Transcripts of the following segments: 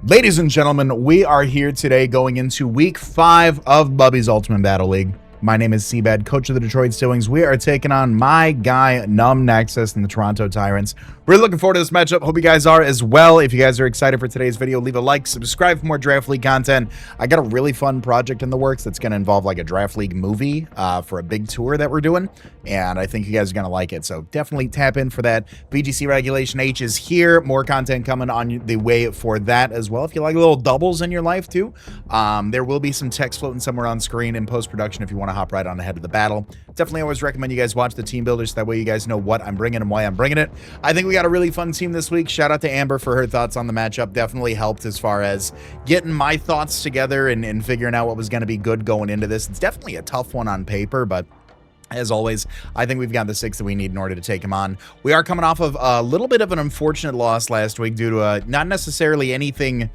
Ladies and gentlemen, we are here today going into week 5 of Bubby's Ultimate Battle League. My name is CBAD, coach of the Detroit Steelings. We are taking on my guy, Numb Nexus and the Toronto Tyrants. We're looking forward to this matchup. Hope you guys are as well. If you guys are excited for today's video, leave a like, subscribe for more Draft League content. I got a really fun project in the works that's going to involve like a Draft League movie for a big tour that we're doing, and I think you guys are going to like it, so definitely tap in for that. VGC Regulation H is here. More content coming on the way for that as well. If you like little doubles in your life too, there will be some text floating somewhere on screen in post-production if you want to hop right on ahead of the battle. Definitely always recommend you guys watch the team builders, so that way you guys know what I'm bringing and why I'm bringing it. I think we got a really fun team this week. Shout out to Amber for her thoughts on the matchup. Definitely helped as far as getting my thoughts together and figuring out what was going to be good going into this. It's definitely a tough one on paper, but as always, I think we've got the 6 that we need in order to take him on. We are coming off of a little bit of an unfortunate loss last week due to not necessarily anything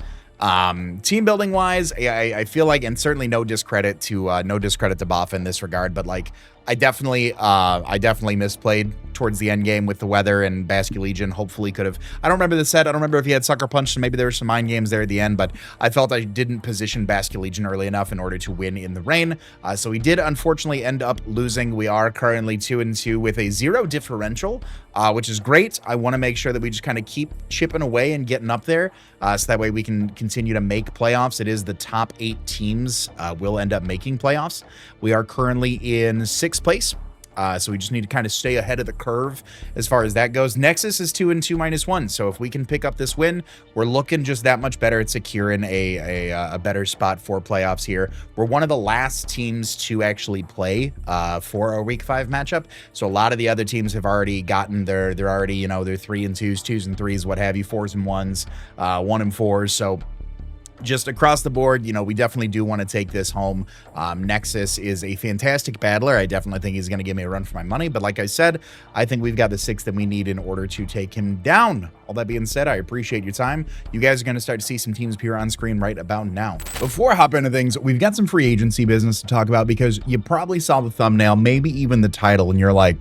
team building wise. I feel like, and certainly no discredit to Boff in this regard, but like I definitely misplayed towards the end game with the weather, and Basque Legion hopefully could have, I don't remember the set, I don't remember if he had Sucker Punch, and maybe there were some mind games there at the end, but I felt I didn't position Basque Legion early enough in order to win in the rain. So we did unfortunately end up losing. We are currently 2-2 with a 0 differential, which is great. I want to make sure that we just kind of keep chipping away and getting up there, so that way we can continue to make playoffs. It is the top 8 teams will end up making playoffs. We are currently in 6th place. So we just need to kind of stay ahead of the curve as far as that goes. Nexus is 2-2 -1. So if we can pick up this win, we're looking just that much better at securing a better spot for playoffs here. We're one of the last teams to actually play for our week 5 matchup. So a lot of the other teams have already gotten they're already, you know, they're 3-2s, 2s and 3s, what have you, 4s and 1s, 1 and 4s. So just across the board, you know, we definitely do want to take this home. Nexus is a fantastic battler. I definitely think he's going to give me a run for my money. But like I said, I think we've got the 6 that we need in order to take him down. All that being said, I appreciate your time. You guys are going to start to see some teams appear on screen right about now. Before I hop into things, we've got some free agency business to talk about, because you probably saw the thumbnail, maybe even the title, and you're like,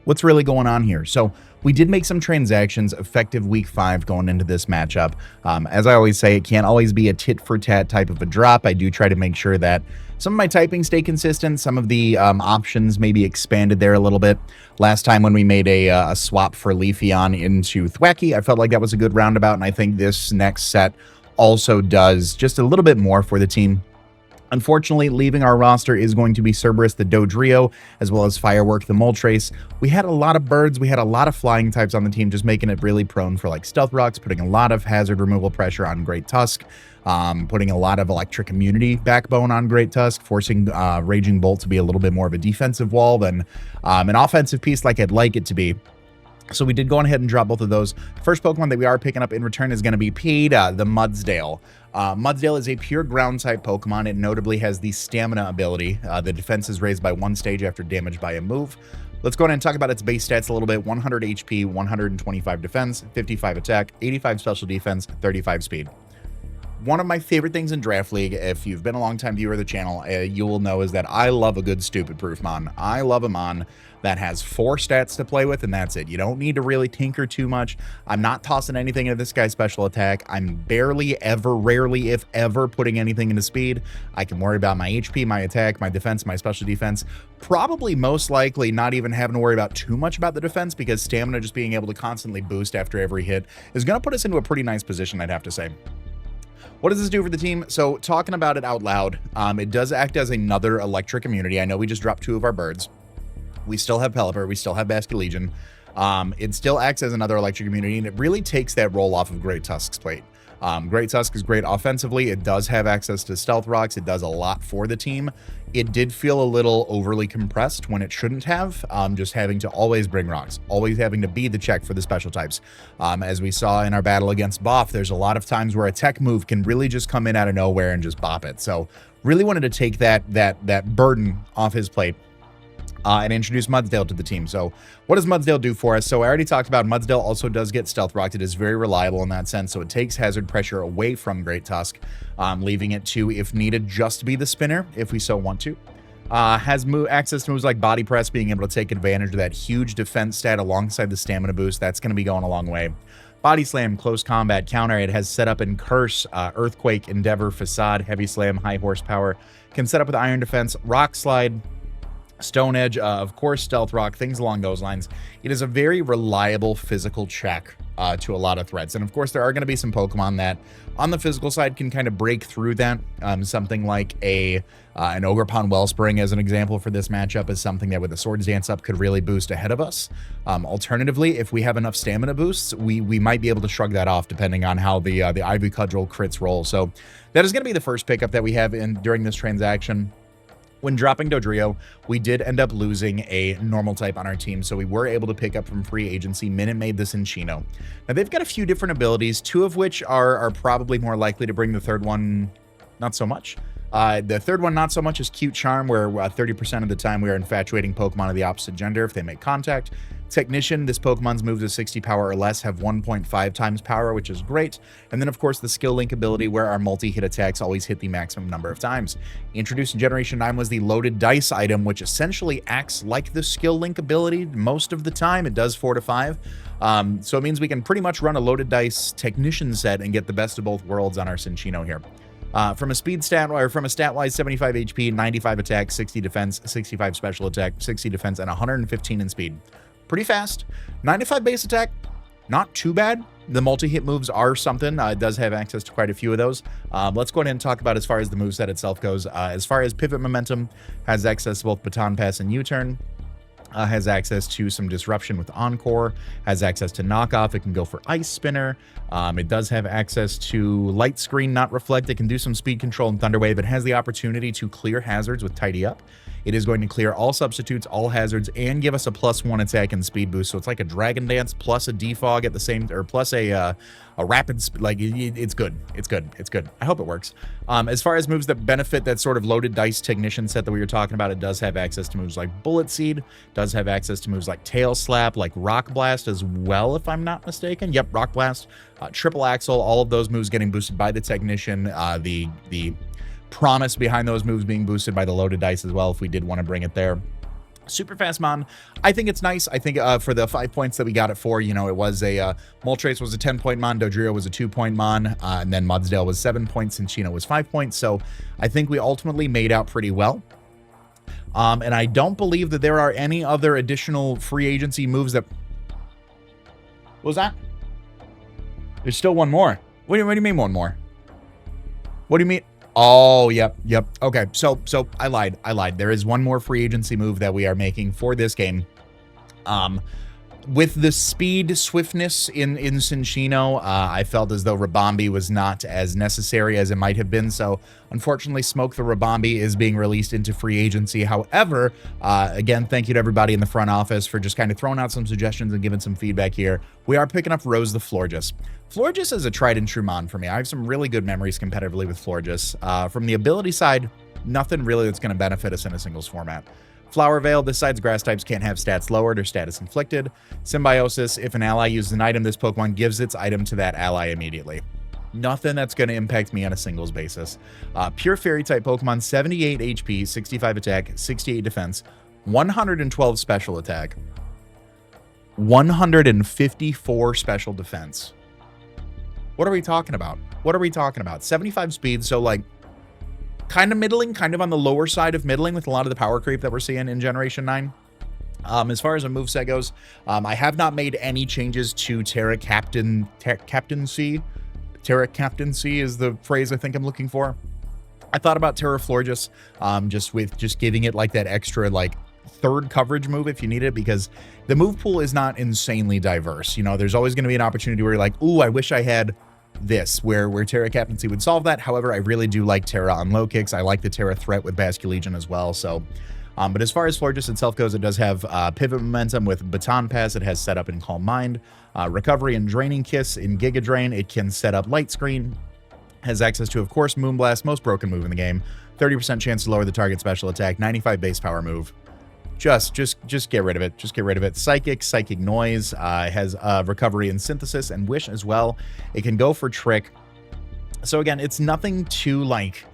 what's really going on here? So we did make some transactions effective week 5 going into this matchup. As I always say, it can't always be a tit-for-tat type of a drop. I do try to make sure that some of my typing stay consistent. Some of the options maybe expanded there a little bit. Last time when we made a swap for Leafeon into Thwacky, I felt like that was a good roundabout, and I think this next set also does just a little bit more for the team. Unfortunately, leaving our roster is going to be Cerberus the Dodrio, as well as Firework the Moltres. We had a lot of birds, we had a lot of flying types on the team, just making it really prone for like Stealth Rocks, putting a lot of hazard removal pressure on Great Tusk, putting a lot of electric immunity backbone on Great Tusk, forcing Raging Bolt to be a little bit more of a defensive wall than an offensive piece like I'd like it to be. So we did go on ahead and drop both of those. First Pokemon that we are picking up in return is going to be Peda, the Mudsdale. Mudsdale is a pure ground type Pokemon. It notably has the stamina ability. The defense is raised by 1 stage after damage by a move. Let's go ahead and talk about its base stats a little bit. 100 HP, 125 defense, 55 attack, 85 special defense, 35 speed. One of my favorite things in Draft League, if you've been a long-time viewer of the channel, you will know, is that I love a good stupid proof mon. I love a mon that has 4 stats to play with, and that's it. You don't need to really tinker too much. I'm not tossing anything into this guy's special attack. I'm barely ever, rarely, if ever, putting anything into speed. I can worry about my HP, my attack, my defense, my special defense. Probably most likely not even having to worry about too much about the defense, because stamina just being able to constantly boost after every hit is going to put us into a pretty nice position, I'd have to say. What does this do for the team? So talking about it out loud, it does act as another electric immunity. I know we just dropped 2 of our birds. We still have Pelipper. We still have Basque Legion. It still acts as another electric immunity, and it really takes that roll off of Great Tusk's plate. Great Tusk is great offensively. It does have access to Stealth Rocks. It does a lot for the team. It did feel a little overly compressed when it shouldn't have, just having to always bring rocks, always having to be the check for the special types. As we saw in our battle against Boff, there's a lot of times where a tech move can really just come in out of nowhere and just bop it. So really wanted to take that burden off his plate. And introduce Mudsdale to the team. So what does Mudsdale do for us? So I already talked about Mudsdale also does get Stealth Rocked. It is very reliable in that sense. So it takes hazard pressure away from Great Tusk, leaving it to, if needed, just be the spinner if we so want to. Has access to moves like Body Press, being able to take advantage of that huge defense stat alongside the stamina boost. That's going to be going a long way. Body Slam, Close Combat, Counter. It has set up in Curse, Earthquake, Endeavor, Facade, Heavy Slam, High Horsepower. Can set up with Iron Defense, Rock Slide, Stone Edge, of course, Stealth Rock, things along those lines. It is a very reliable physical check to a lot of threats. And of course, there are going to be some Pokemon that on the physical side can kind of break through that. Something like an Ogerpon Wellspring, as an example for this matchup, is something that with a Swords Dance up could really boost ahead of us. Alternatively, if we have enough stamina boosts, we might be able to shrug that off depending on how the Ivy Cudgel crits roll. So that is going to be the first pickup that we have during this transaction. When dropping Dodrio, we did end up losing a normal type on our team, so we were able to pick up from free agency Minute Maid the Cinccino. Now, they've got a few different abilities, two of which are probably more likely to bring the third one not so much. The third one, not so much, is Cute Charm, where 30% of the time we are infatuating Pokemon of the opposite gender if they make contact. Technician, this Pokemon's moves of 60 power or less have 1.5 times power, which is great. And then, of course, the Skill Link ability, where our multi-hit attacks always hit the maximum number of times. Introduced in Generation 9 was the Loaded Dice item, which essentially acts like the Skill Link ability most of the time. It does 4 to 5. So it means we can pretty much run a Loaded Dice Technician set and get the best of both worlds on our Cinccino here. From a speed stat, or from a stat-wise, 75 HP, 95 attack, 60 defense, 65 special attack, 60 defense, and 115 in speed. Pretty fast. 95 base attack, not too bad. The multi-hit moves are something. It does have access to quite a few of those. Let's go ahead and talk about as far as the moveset itself goes. As far as Pivot Momentum, has access to both Baton Pass and U-Turn. Has access to some Disruption with Encore, has access to Knockoff. It can go for Ice Spinner. It does have access to Light Screen, Not Reflect. It can do some speed control and Thunder Wave. It has the opportunity to clear hazards with Tidy Up. It is going to clear all substitutes, all hazards, and give us a +1 attack and speed boost. So it's like a Dragon Dance plus a Defog at the same, or plus a rapid, like it's good. It's good. It's good. I hope it works. As far as moves that benefit that sort of Loaded Dice Technician set that we were talking about, it does have access to moves like Bullet Seed, does have access to moves like Tail Slap, like Rock Blast as well, if I'm not mistaken. Yep, Rock Blast, Triple Axle, all of those moves getting boosted by the Technician. The promise behind those moves being boosted by the Loaded Dice as well, if we did want to bring it there. Super Fast Mon, I think it's nice. I think for the 5 points that we got it for, you know, it was a Moltres was a 10-point Mon, Dodrio was a 2-point Mon, and then Mudsdale was 7 points, and Cinccino was 5 points. So I think we ultimately made out pretty well. And I don't believe that there are any other additional free agency moves that... What was that? There's still one more. What do you mean one more? What do you mean? Oh, yep. Okay, so I lied. There is one more free agency move that we are making for this game. With the speed, swiftness in Cinccino, I felt as though Ribombee was not as necessary as it might have been. So, unfortunately, Smoke the Ribombee is being released into free agency. However, again, thank you to everybody in the front office for just kind of throwing out some suggestions and giving some feedback here. We are picking up Rose the Florges. Florges is a tried and true Mon for me. I have some really good memories competitively with Florges. From the ability side, nothing really that's going to benefit us in a singles format. Flower Veil, this side's grass types can't have stats lowered or status inflicted. Symbiosis, if an ally uses an item, this Pokemon gives its item to that ally immediately. Nothing that's going to impact me on a singles basis. Pure Fairy type Pokemon, 78 HP, 65 attack, 68 defense, 112 special attack, 154 special defense. What are we talking about? 75 speed, so like kind of middling, kind of on the lower side of middling with a lot of the power creep that we're seeing in Generation 9. As far as a moveset goes, I have not made any changes to Terra Captaincy. Terra Captaincy is the phrase I think I'm looking for. I thought about Terra Florges, just giving it like that extra like third coverage move if you need it, because the move pool is not insanely diverse. You know, there's always going to be an opportunity where you're like, ooh, I wish I had this, where Terra Captaincy would solve that. However, I really do like Terra on low kicks. I like the Terra threat with Basculegion as well. So, but as far as Florges itself goes, it does have Pivot Momentum with Baton Pass. It has set up in Calm Mind, Recovery and Draining Kiss in Giga Drain. It can set up Light Screen. Has access to, of course, Moonblast, most broken move in the game. 30% chance to lower the target special attack. 95 base power move. Just get rid of it. Just get rid of it. Psychic Noise, has Recovery and Synthesis and Wish as well. It can go for Trick. So again, it's nothing too like,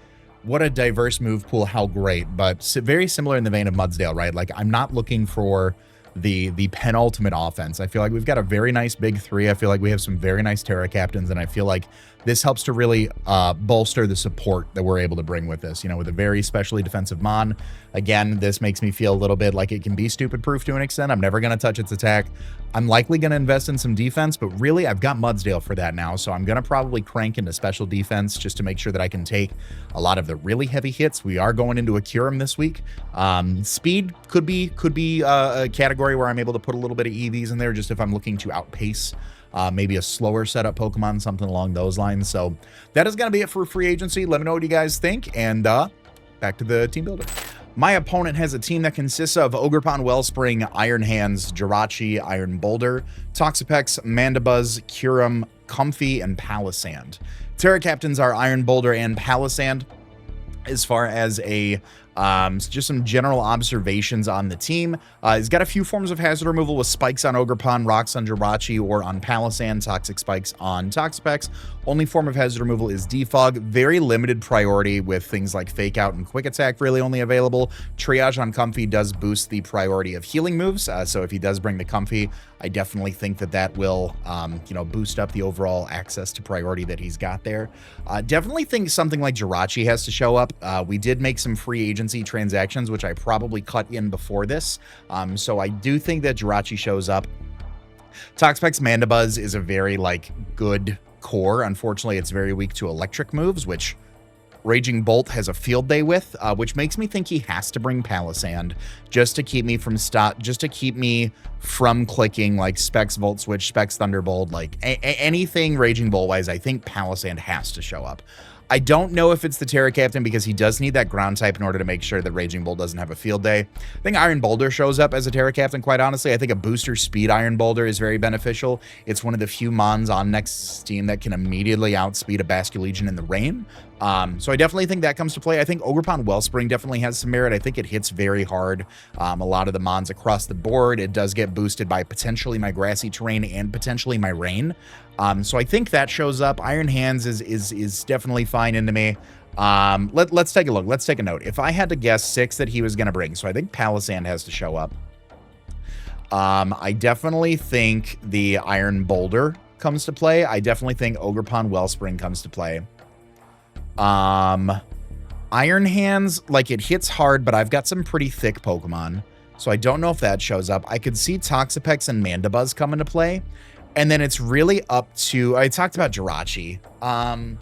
what a diverse move pool, how great, but very similar in the vein of Mudsdale, right? Like, I'm not looking for the penultimate offense. I feel like we've got a very nice big three. I feel like we have some very nice Terra captains, and I feel like this helps to really bolster the support that we're able to bring with this. You know, with a very specially defensive Mon. Again, this makes me feel a little bit like it can be stupid proof to an extent. I'm never going to touch its attack. I'm likely going to invest in some defense, but really I've got Mudsdale for that now. So I'm going to probably crank into special defense just to make sure that I can take a lot of the really heavy hits. We are going into a Curum this week. Speed could be a category where I'm able to put a little bit of EVs in there just if I'm looking to outpace maybe a slower setup Pokemon, something along those lines. So that is going to be it for free agency. Let me know what you guys think, and back to the team builder. My opponent has a team that consists of Ogerpon, Wellspring, Iron Hands, Jirachi, Iron Boulder, Toxapex, Mandibuzz, Curum, Comfey, and Palisand. Terra captains are Iron Boulder and Palisand. As far as a just some general observations on the team, he's got a few forms of hazard removal with spikes on Ogerpon, rocks on Jirachi, or on Palisand, toxic spikes on Toxapex. Only form of hazard removal is defog. Very limited priority with things like Fake Out and Quick Attack really only available. Triage on Comfey does boost the priority of healing moves, so if he does bring the Comfey, I definitely think that that will, you know, boost up the overall access to priority that he's got there. Definitely think something like Jirachi has to show up. We did make some free agency transactions, which I probably cut in before this. So I do think that Jirachi shows up. Toxapex Mandibuzz is a very, like, good core. Unfortunately, it's very weak to electric moves, which Raging Bolt has a field day with, which makes me think he has to bring Palisand just to keep me from clicking like Specs Volt Switch, Specs Thunderbolt, like anything Raging Bolt wise. I think Palisand has to show up. I don't know if it's the Terra Captain because he does need that ground type in order to make sure that Raging Bolt doesn't have a field day. I think Iron Boulder shows up as a Terra Captain, quite honestly. I think a booster speed Iron Boulder is very beneficial. It's one of the few Mons on next team that can immediately outspeed a Basculegion in the rain. So I definitely think that comes to play. I think Ogerpon Wellspring definitely has some merit. I think it hits very hard a lot of the Mons across the board. It does get boosted by potentially my grassy terrain and potentially my rain. So I think that shows up. Iron Hands is definitely fine into me. Let's take a look. Let's take a note. If I had to guess 6 that he was going to bring, so I think Palisand has to show up. I definitely think the Iron Boulder comes to play. I definitely think Ogerpon Wellspring comes to play. Iron Hands, like, it hits hard, but I've got some pretty thick Pokemon, so I don't know if that shows up. I could see Toxapex and Mandibuzz come into play, and then it's really up to, I talked about Jirachi. I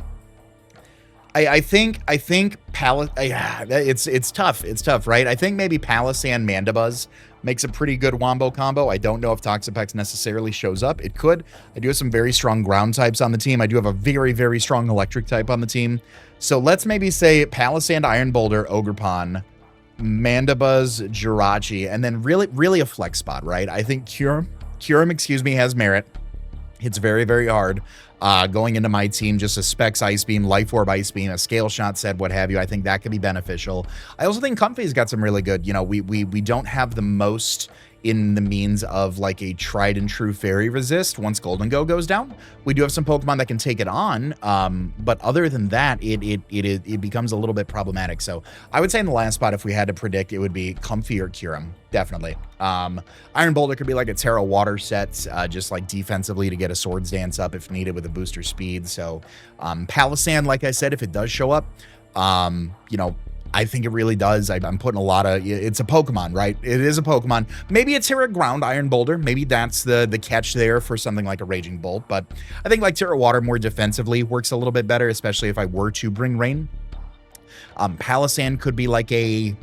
think it's tough, right? I think maybe Palisand Mandibuzz makes a pretty good wombo combo. I don't know if Toxapex necessarily shows up. It could. I do have some very strong ground types on the team. I do have a very, very strong electric type on the team. So let's maybe say Palisand, Iron Boulder, Ogerpon, Mandibuzz, Jirachi, and then really a flex spot, right? I think Curum, has merit. It's very, very hard. Going into my team, just a Specs Ice Beam, Life Orb Ice Beam, a Scale Shot set, what have you. I think that could be beneficial. I also think Comfey's got some really good, you know, we don't have the most in the means of like a tried and true fairy resist once Golden Go goes down. We do have some Pokemon that can take it on, but other than that, it becomes a little bit problematic. So I would say in the last spot, if we had to predict, it would be Comfey or Curum, definitely. Iron Boulder could be like a Terra Water set, just like defensively to get a Swords Dance up if needed with a booster speed. So Palisand, like I said, if it does show up, you know, I think it really does. I'm putting a lot of, it's a Pokemon, right? It is a Pokemon. Maybe it's Terra Ground Iron Boulder. Maybe that's the catch there for something like a Raging Bolt. But I think like Terra Water more defensively works a little bit better, especially if I were to bring Rain. Palisand could be like a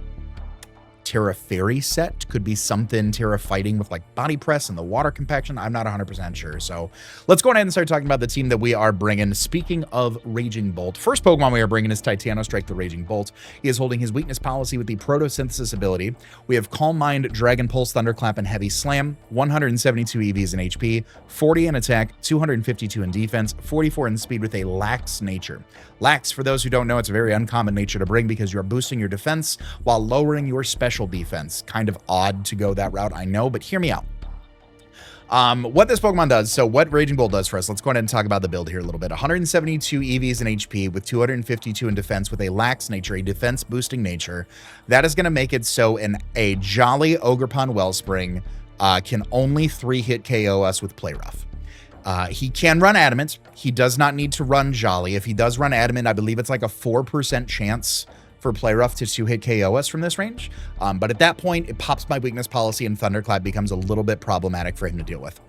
Terra Fairy set, could be something Terra Fighting with like Body Press and the Water Compaction. I'm not 100% sure. So let's go ahead and start talking about the team that we are bringing. Speaking of Raging Bolt, first Pokemon we are bringing is Titano Strike the Raging Bolt. He is holding his weakness policy with the Photosynthesis ability. We have Calm Mind, Dragon Pulse, Thunderclap, and Heavy Slam. 172 EVs in HP, 40 in attack, 252 in defense, 44 in speed with a Lax nature. Lax, for those who don't know, it's a very uncommon nature to bring because you're boosting your defense while lowering your special defense. Kind of odd to go that route, I know, but hear me out. What this Pokemon does, so what Raging Bolt does for us, let's go ahead and talk about the build here a little bit. 172 EVs in HP with 252 in defense with a Lax nature, a defense boosting nature. That is going to make it so a Jolly Ogerpon Wellspring can only 3-hit KO us with Play Rough. He can run Adamant. He does not need to run Jolly. If he does run Adamant, I believe it's like a 4% chance for Play Rough to 2-hit KO us from this range. But at that point, it pops my weakness policy and Thunderclap becomes a little bit problematic for him to deal with.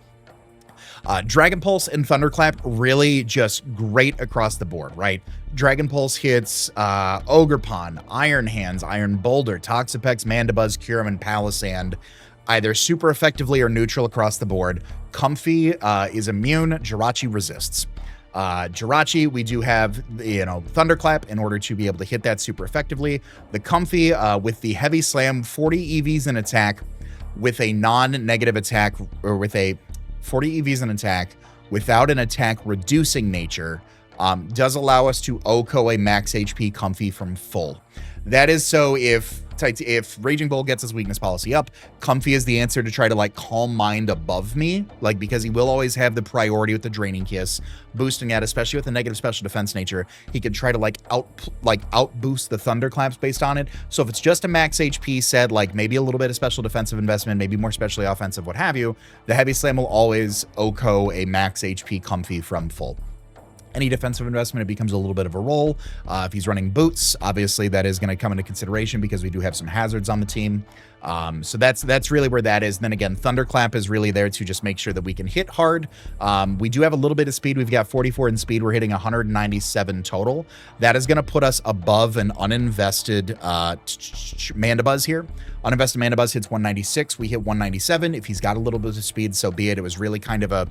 Dragon Pulse and Thunderclap really just great across the board, right? Dragon Pulse hits Ogerpon, Iron Hands, Iron Boulder, Toxapex, Mandibuzz, Kyurem, and Palisand either super effectively or neutral across the board. Comfey is immune, Jirachi resists. Jirachi, we do have, Thunderclap in order to be able to hit that super effectively. The Comfey with the Heavy Slam, 40 EVs in attack with a non-negative attack, or with a 40 EVs in attack without an attack reducing nature, does allow us to OHKO a max HP Comfey from full. That is so if Raging Bull gets his weakness policy up, Comfey is the answer to try to like Calm Mind above me, like because he will always have the priority with the Draining Kiss, boosting at, especially with the negative special defense nature, he could try to out boost the Thunderclaps based on it. So if it's just a max HP set, like maybe a little bit of special defensive investment, maybe more specially offensive, what have you, the Heavy Slam will always OHKO a max HP Comfey from full. Any defensive investment, it becomes a little bit of a roll. If he's running boots, obviously that is going to come into consideration because we do have some hazards on the team. So that's really where that is. And then again, Thunderclap is really there to just make sure that we can hit hard. We do have a little bit of speed. We've got 44 in speed. We're hitting 197 total. That is going to put us above an uninvested Mandibuzz here. Uninvested Mandibuzz hits 196. We hit 197. If he's got a little bit of speed, so be it. It was really kind of a...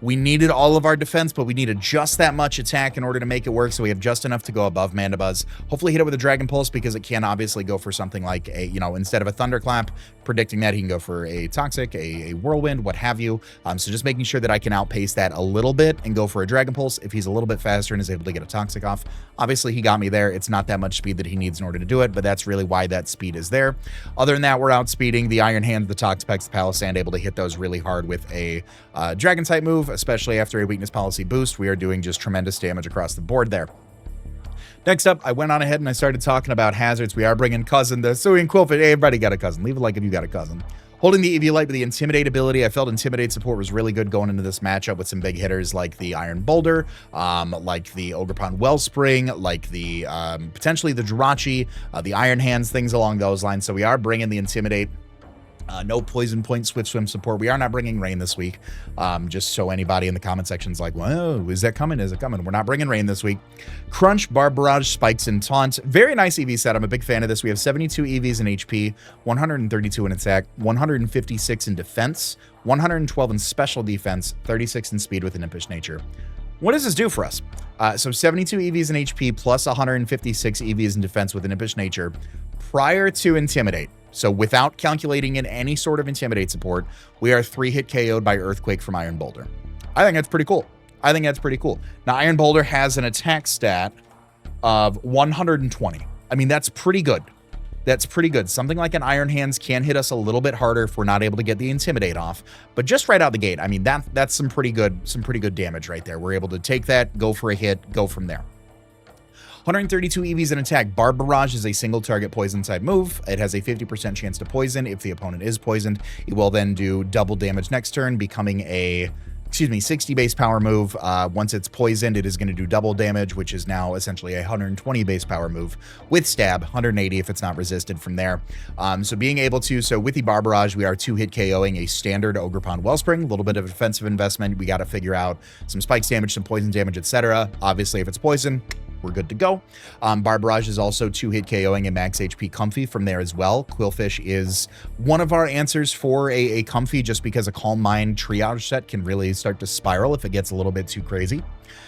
We needed all of our defense, but we needed just that much attack in order to make it work, so we have just enough to go above Mandibuzz. Hopefully hit it with a Dragon Pulse, because it can obviously go for something like a, instead of a Thunderclap, predicting that he can go for a Toxic, a Whirlwind, what have you. So just making sure that I can outpace that a little bit and go for a Dragon Pulse if he's a little bit faster and is able to get a Toxic off. Obviously, he got me there. It's not that much speed that he needs in order to do it, but that's really why that speed is there. Other than that, we're outspeeding the Iron Hands, the Toxapex, the Palisand, able to hit those really hard with a Dragon-type move, especially after a weakness policy boost. We are doing just tremendous damage across the board there. Next up, I went on ahead and I started talking about hazards. We are bringing Cousin, the Suing Quillfish. Hey, everybody got a Cousin. Leave a like if you got a Cousin. Holding the EV Light with the Intimidate ability. I felt Intimidate support was really good going into this matchup with some big hitters like the Iron Boulder, like the Ogerpon Wellspring, like the potentially the Jirachi, the Iron Hands, things along those lines. So we are bringing the Intimidate. No Poison Point Swift Swim support. We are not bringing Rain this week. Just so anybody in the comment section is like, whoa, is that coming? Is it coming? We're not bringing Rain this week. Crunch, Barb Barrage, Spikes, and Taunt. Very nice EV set. I'm a big fan of this. We have 72 EVs in HP, 132 in attack, 156 in defense, 112 in special defense, 36 in speed with an impish nature. What does this do for us? So 72 EVs in HP plus 156 EVs in defense with an impish nature prior to Intimidate. So without calculating in any sort of Intimidate support, we are 3-hit KO'd by Earthquake from Iron Boulder. I think that's pretty cool. Now, Iron Boulder has an attack stat of 120. I mean, that's pretty good. Something like an Iron Hands can hit us a little bit harder if we're not able to get the Intimidate off. But just right out the gate, I mean, that's some pretty good damage right there. We're able to take that, go for a hit, go from there. 132 EVs in attack. Barb Barrage is a single target poison type move. It has a 50% chance to poison. If the opponent is poisoned, it will then do double damage next turn, becoming a 60 base power move. Once it's poisoned, it is going to do double damage, which is now essentially a 120 base power move with stab, 180 if it's not resisted from there. So being able to, so with the Barb Barrage, we are 2-hit KOing a standard Ogerpon Wellspring, a little bit of defensive investment. We got to figure out some spikes damage, some poison damage, etc. Obviously, if it's poison, we're good to go. Barb Barrage is also 2-hit KOing a max HP Comfey from there as well. Quillfish is one of our answers for a Comfey, just because a Calm Mind triage set can really start to spiral if it gets a little bit too crazy.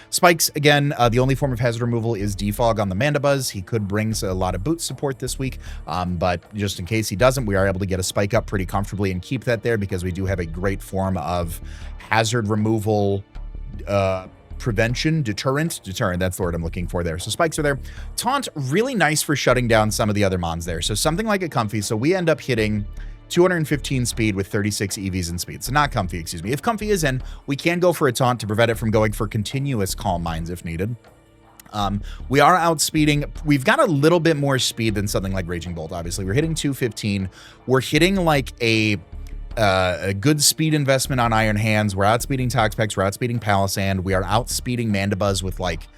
Spikes, again, the only form of hazard removal is Defog on the Mandibuzz. He could bring a lot of boot support this week, but just in case he doesn't, we are able to get a Spike up pretty comfortably and keep that there because we do have a great form of hazard removal prevention, deterrent, that's the word I'm looking for there. So spikes are there. Taunt, really nice for shutting down some of the other mons there. So something like a Comfey, so we end up hitting 215 speed with 36 EVs in speed. So not Comfey, excuse me. If Comfey is in, we can go for a Taunt to prevent it from going for continuous Calm Minds if needed. We are outspeeding. We've got a little bit more speed than something like Raging Bolt, obviously. We're hitting 215. We're hitting like a a good speed investment on Iron Hands. We're outspeeding Toxapex. We're outspeeding Palisand. We are outspeeding Mandibuzz with like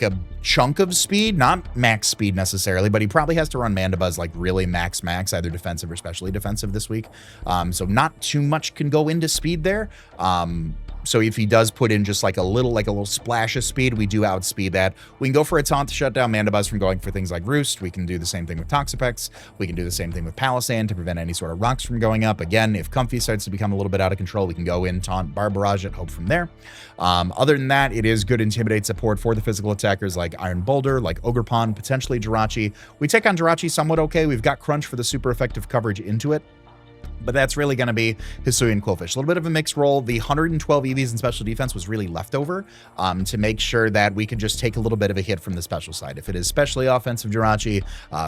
a chunk of speed, not max speed necessarily, but he probably has to run Mandibuzz like really max, either defensive or specially defensive this week. So not too much can go into speed there. So if he does put in just like a little splash of speed, we do outspeed that. We can go for a taunt to shut down Mandibuzz from going for things like Roost. We can do the same thing with Toxapex. We can do the same thing with Palisand to prevent any sort of rocks from going up. Again, if Comfy starts to become a little bit out of control, we can go in, taunt, Barbarage it, hope from there. Other than that, it is good Intimidate support for the physical attackers like Iron Boulder, like Ogerpon, potentially Jirachi. We take on Jirachi somewhat okay. We've got Crunch for the super effective coverage into it. But that's really going to be Hisuian Quillfish. A little bit of a mixed role. The 112 EVs in special defense was really leftover to make sure that we could just take a little bit of a hit from the special side. If it is specially offensive Jirachi,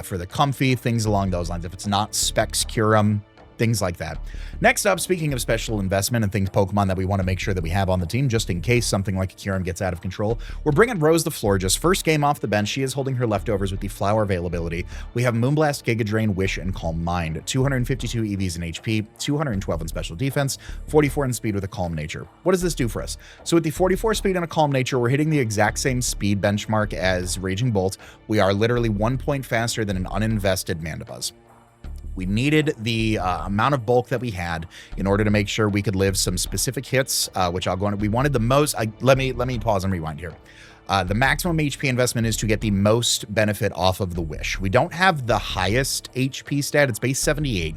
for the Comfy, things along those lines. If it's not Specs Kyurem, things like that. Next up, speaking of special investment and things Pokemon that we want to make sure that we have on the team, just in case something like a Kyurem gets out of control, we're bringing Rose the Florges. First game off the bench, she is holding her leftovers with the Flower availability. We have Moonblast, Giga Drain, Wish, and Calm Mind. 252 EVs in HP, 212 in special defense, 44 in speed with a Calm Nature. What does this do for us? So with the 44 speed and a Calm Nature, we're hitting the exact same speed benchmark as Raging Bolt. We are literally 1 point faster than an uninvested Mandibuzz. We needed the amount of bulk that we had in order to make sure we could live some specific hits, which I'll go into. We wanted the most. Let me pause and rewind here. The maximum HP investment is to get the most benefit off of the Wish. We don't have the highest HP stat. It's base 78.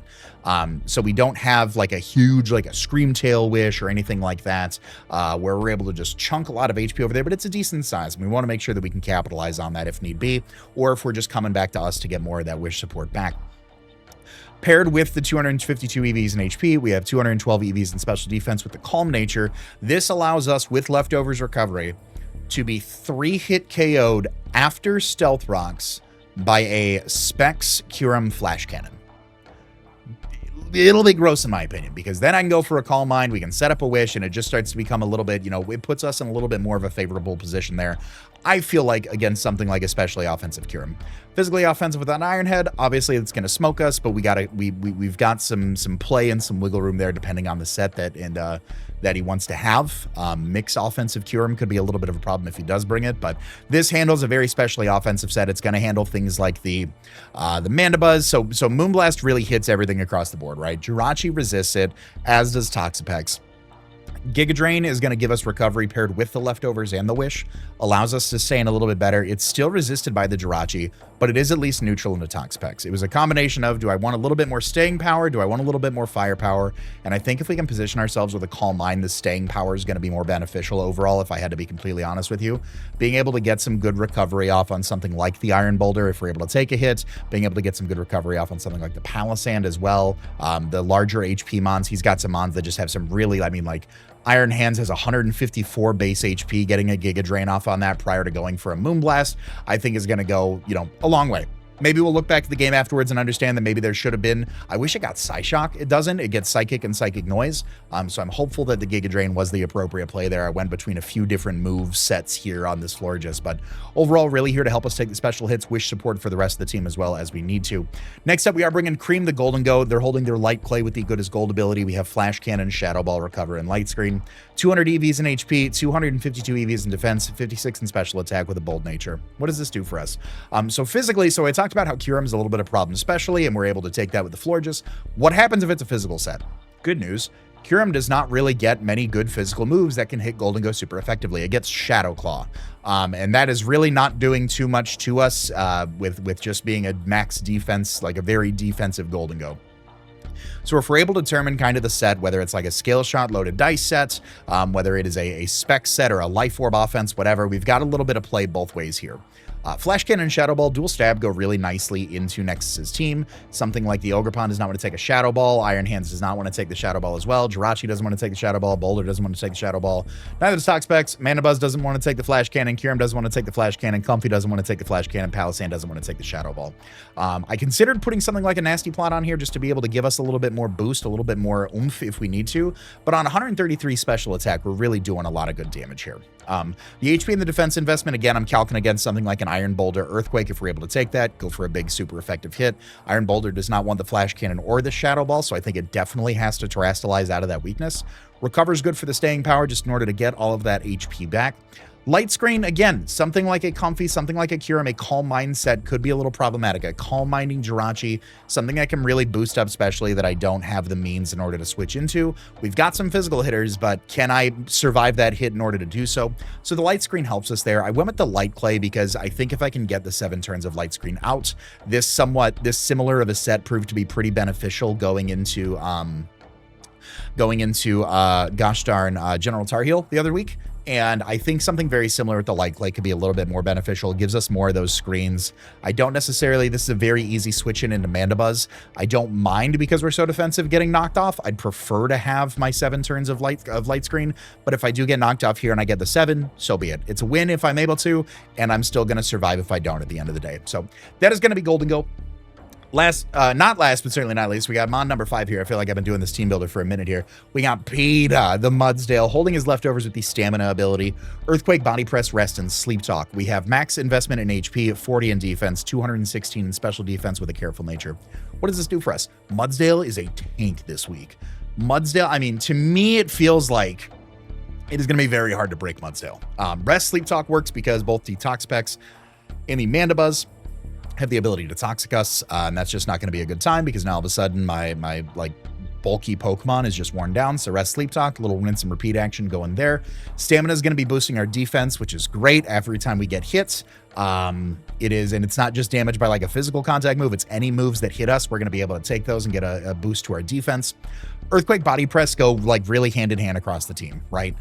So we don't have like a huge, like a Screamtail Wish or anything like that, where we're able to just chunk a lot of HP over there, but it's a decent size. And we want to make sure that we can capitalize on that if need be, or if we're just coming back to us to get more of that Wish support back. Paired with the 252 EVs in HP, we have 212 EVs in special defense with the Calm Nature. This allows us, with leftovers recovery, to be 3-hit KO'd after Stealth Rocks by a Specs Kyurem Flash Cannon. It'll be gross in my opinion, because then I can go for a Calm Mind, we can set up a Wish, and it just starts to become a little bit, you know, it puts us in a little bit more of a favorable position there. I feel like against something like especially offensive Kyurem. Physically offensive with an Iron Head, obviously it's going to smoke us, but we've got some play and some wiggle room there depending on the set that he wants to have. Mixed offensive Kyurem could be a little bit of a problem if he does bring it, but this handles a very specially offensive set. It's going to handle things like the Mandibuzz. So Moonblast really hits everything across the board, right? Jirachi resists it, as does Toxapex. Giga Drain is going to give us recovery paired with the leftovers and the Wish, allows us to stay in a little bit better. It's still resisted by the Jirachi, but it is at least neutral in the Toxapex. It was a combination of, do I want a little bit more staying power? Do I want a little bit more firepower? And I think if we can position ourselves with a Calm Mind, the staying power is going to be more beneficial overall, if I had to be completely honest with you. Being able to get some good recovery off on something like the Iron Boulder, if we're able to take a hit, being able to get some good recovery off on something like the Palisand as well. The larger HP Mons, he's got some Mons that just have some really, I mean, like, Iron Hands has 154 base HP. Getting a Giga Drain off on that prior to going for a Moonblast, I think is going to go, you know, a long way. Maybe we'll look back at the game afterwards and understand that maybe there should have been. I wish it got Psyshock. It doesn't. It gets Psychic and Psychic Noise. So I'm hopeful that the Giga Drain was the appropriate play there. I went between a few different move sets here on this Florges, but overall, really here to help us take the special hits, Wish support for the rest of the team as well as we need to. Next up, we are bringing Cream the Golden Goat. They're holding their Light Clay with the Good as Gold ability. We have Flash Cannon, Shadow Ball, Recover, and Light Screen. 200 EVs in HP, 252 EVs in defense, 56 in special attack with a Bold Nature. What does this do for us? So physically, so I talked about how Kyurem's a little bit of a problem, especially, and we're able to take that with the Florges. What happens if it's a physical set? Good news. Kyurem does not really get many good physical moves that can hit Golden Go super effectively. It gets Shadow Claw, and that is really not doing too much to us with just being a max defense, like a very defensive Golden Go. So if we're able to determine kind of the set, whether it's like a scale shot loaded dice set, whether it is a spec set or a life orb offense, whatever, we've got a little bit of play both ways here. Flash Cannon and Shadow Ball, Dual Stab go really nicely into Nexus's team. Something like the Ogerpon does not want to take a Shadow Ball. Iron Hands does not want to take the Shadow Ball as well. Jirachi doesn't want to take the Shadow Ball. Boulder doesn't want to take the Shadow Ball. Neither does Toxapex. Mandibuzz doesn't want to take the Flash Cannon. Kyurem doesn't want to take the Flash Cannon. Comfy doesn't want to take the Flash Cannon. Palisand doesn't want to take the Shadow Ball. I considered putting something like a Nasty Plot on here just to be able to give us a little bit more boost, a little bit more oomph if we need to. But on 133 special attack, we're really doing a lot of good damage here. The HP and the defense investment, again, I'm calculating against something like an an Iron Boulder Earthquake. If we're able to take that, go for a big, super effective hit. Iron Boulder does not want the Flash Cannon or the Shadow Ball, so I think it definitely has to terrestrialize out of that weakness. Recover's good for the staying power, just in order to get all of that HP back. Light Screen, again, something like a Comfy, something like a Kyurem, a Calm Mindset could be a little problematic. A Calm Minding Jirachi, something that can really boost up, especially that I don't have the means in order to switch into. We've got some physical hitters, but can I survive that hit in order to do so? So the Light Screen helps us there. I went with the Light Clay because I think if I can get the 7 turns of Light Screen out, this similar of a set proved to be pretty beneficial going into gosh darn General Tar Heel the other week. And I think something very similar with the Light Clay could be a little bit more beneficial. It gives us more of those screens. I don't necessarily, this is a very easy switch in into Mandibuzz. I don't mind because we're so defensive getting knocked off. I'd prefer to have my 7 turns of light screen. But if I do get knocked off here and I get the 7, so be it. It's a win if I'm able to, and I'm still going to survive if I don't at the end of the day. So that is going to be Golden Go. Not last, but certainly not least, we got Mon number 5 here. I feel like I've been doing this team builder for a minute here. We got Peeta, the Mudsdale, holding his leftovers with the stamina ability, Earthquake, Body Press, Rest, and Sleep Talk. We have max investment in HP, 40 in defense, 216 in special defense with a careful nature. What does this do for us? Mudsdale is a tank this week. Mudsdale, I mean, to me, it feels like it is going to be very hard to break Mudsdale. Rest, Sleep Talk works because both the Toxapex and the Mandibuzz have the ability to Toxic us, and that's just not going to be a good time because now all of a sudden my like bulky Pokemon is just worn down. So Rest, Sleep Talk, little rinse and repeat action going there. Stamina is going to be boosting our defense, which is great every time we get hits. It is, and it's not just damage by like a physical contact move. It's any moves that hit us. We're going to be able to take those and get a boost to our defense. Earthquake, Body Press go like really hand in hand across the team, right?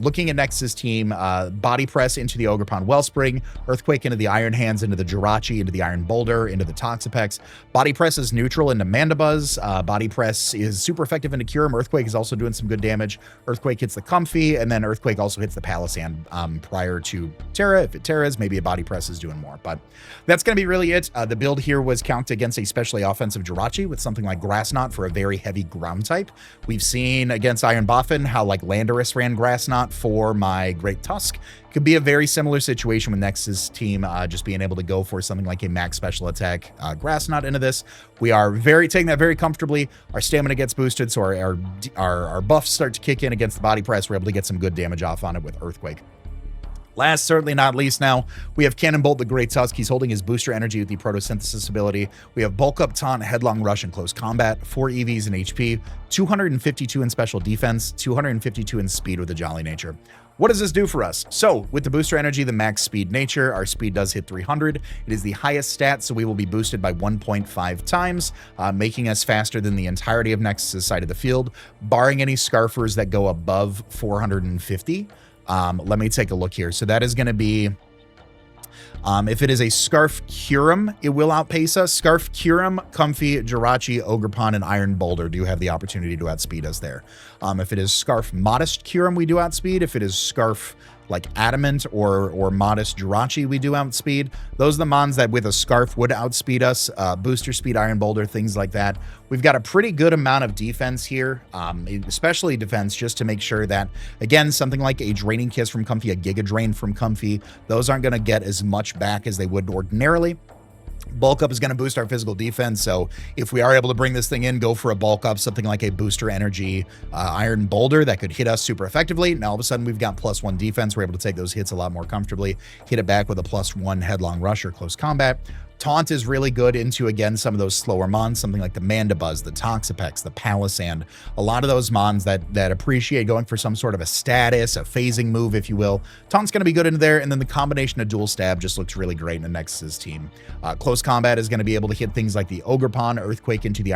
Looking at Nexus's team, Body Press into the Ogerpon Wellspring, Earthquake into the Iron Hands, into the Jirachi, into the Iron Boulder, into the Toxapex. Body Press is neutral into Mandibuzz. Body Press is super effective into Kyurem. Earthquake is also doing some good damage. Earthquake hits the Comfy, and then Earthquake also hits the Palisand prior to Terra. If it Terras, maybe a Body Press is doing more, but that's going to be really it. The build here was counted against a specially offensive Jirachi with something like Grass Knot for a very heavy ground type. We've seen against Iron Boffin how like Landorus ran Grass Knot for my Great Tusk. Could be a very similar situation with Nexus team just being able to go for something like a max special attack Grass Knot into this. We are taking that very comfortably. Our stamina gets boosted, so our buffs start to kick in against the Body Press. We're able to get some good damage off on it with Earthquake. Last, certainly not least now, we have Cannon Bolt, the Great Tusk. He's holding his booster energy with the Photosynthesis ability. We have Bulk Up, Taunt, Headlong Rush, and Close Combat, 4 EVs in HP, 252 in Special Defense, 252 in Speed with the Jolly Nature. What does this do for us? So, with the booster energy, the max speed nature, our speed does hit 300. It is the highest stat, so we will be boosted by 1.5 times, making us faster than the entirety of Nexus' side of the field, barring any Scarfers that go above 450. Let me take a look here. So that is going to be, if it is a Scarf Kyurem, it will outpace us. Scarf Kyurem, Comfy, Jirachi, Ogerpon, and Iron Boulder do have the opportunity to outspeed us there. If it is Scarf Modest Kyurem, we do outspeed. If it is Scarf like Adamant or Modest Jirachi, we do outspeed. Those are the mons that with a Scarf would outspeed us. Booster Speed, Iron Boulder, things like that. We've got a pretty good amount of defense here, especially defense, just to make sure that, again, something like a Draining Kiss from Comfy, a Giga Drain from Comfy, those aren't going to get as much back as they would ordinarily. Bulk Up is going to boost our physical defense, so if we are able to bring this thing in, go for a Bulk Up, something like a Booster Energy Iron Boulder that could hit us super effectively. Now all of a sudden we've got +1 defense. We're able to take those hits a lot more comfortably, hit it back with a +1 Headlong Rush or Close Combat. Taunt is really good into, again, some of those slower mons, something like the Mandibuzz, the Toxapex, the Palisand, a lot of those mons that appreciate going for some sort of a status, a phasing move, if you will. Taunt's going to be good into there, and then the combination of Dual Stab just looks really great in the Nexus team. Close Combat is going to be able to hit things like the Ogerpon, Earthquake into the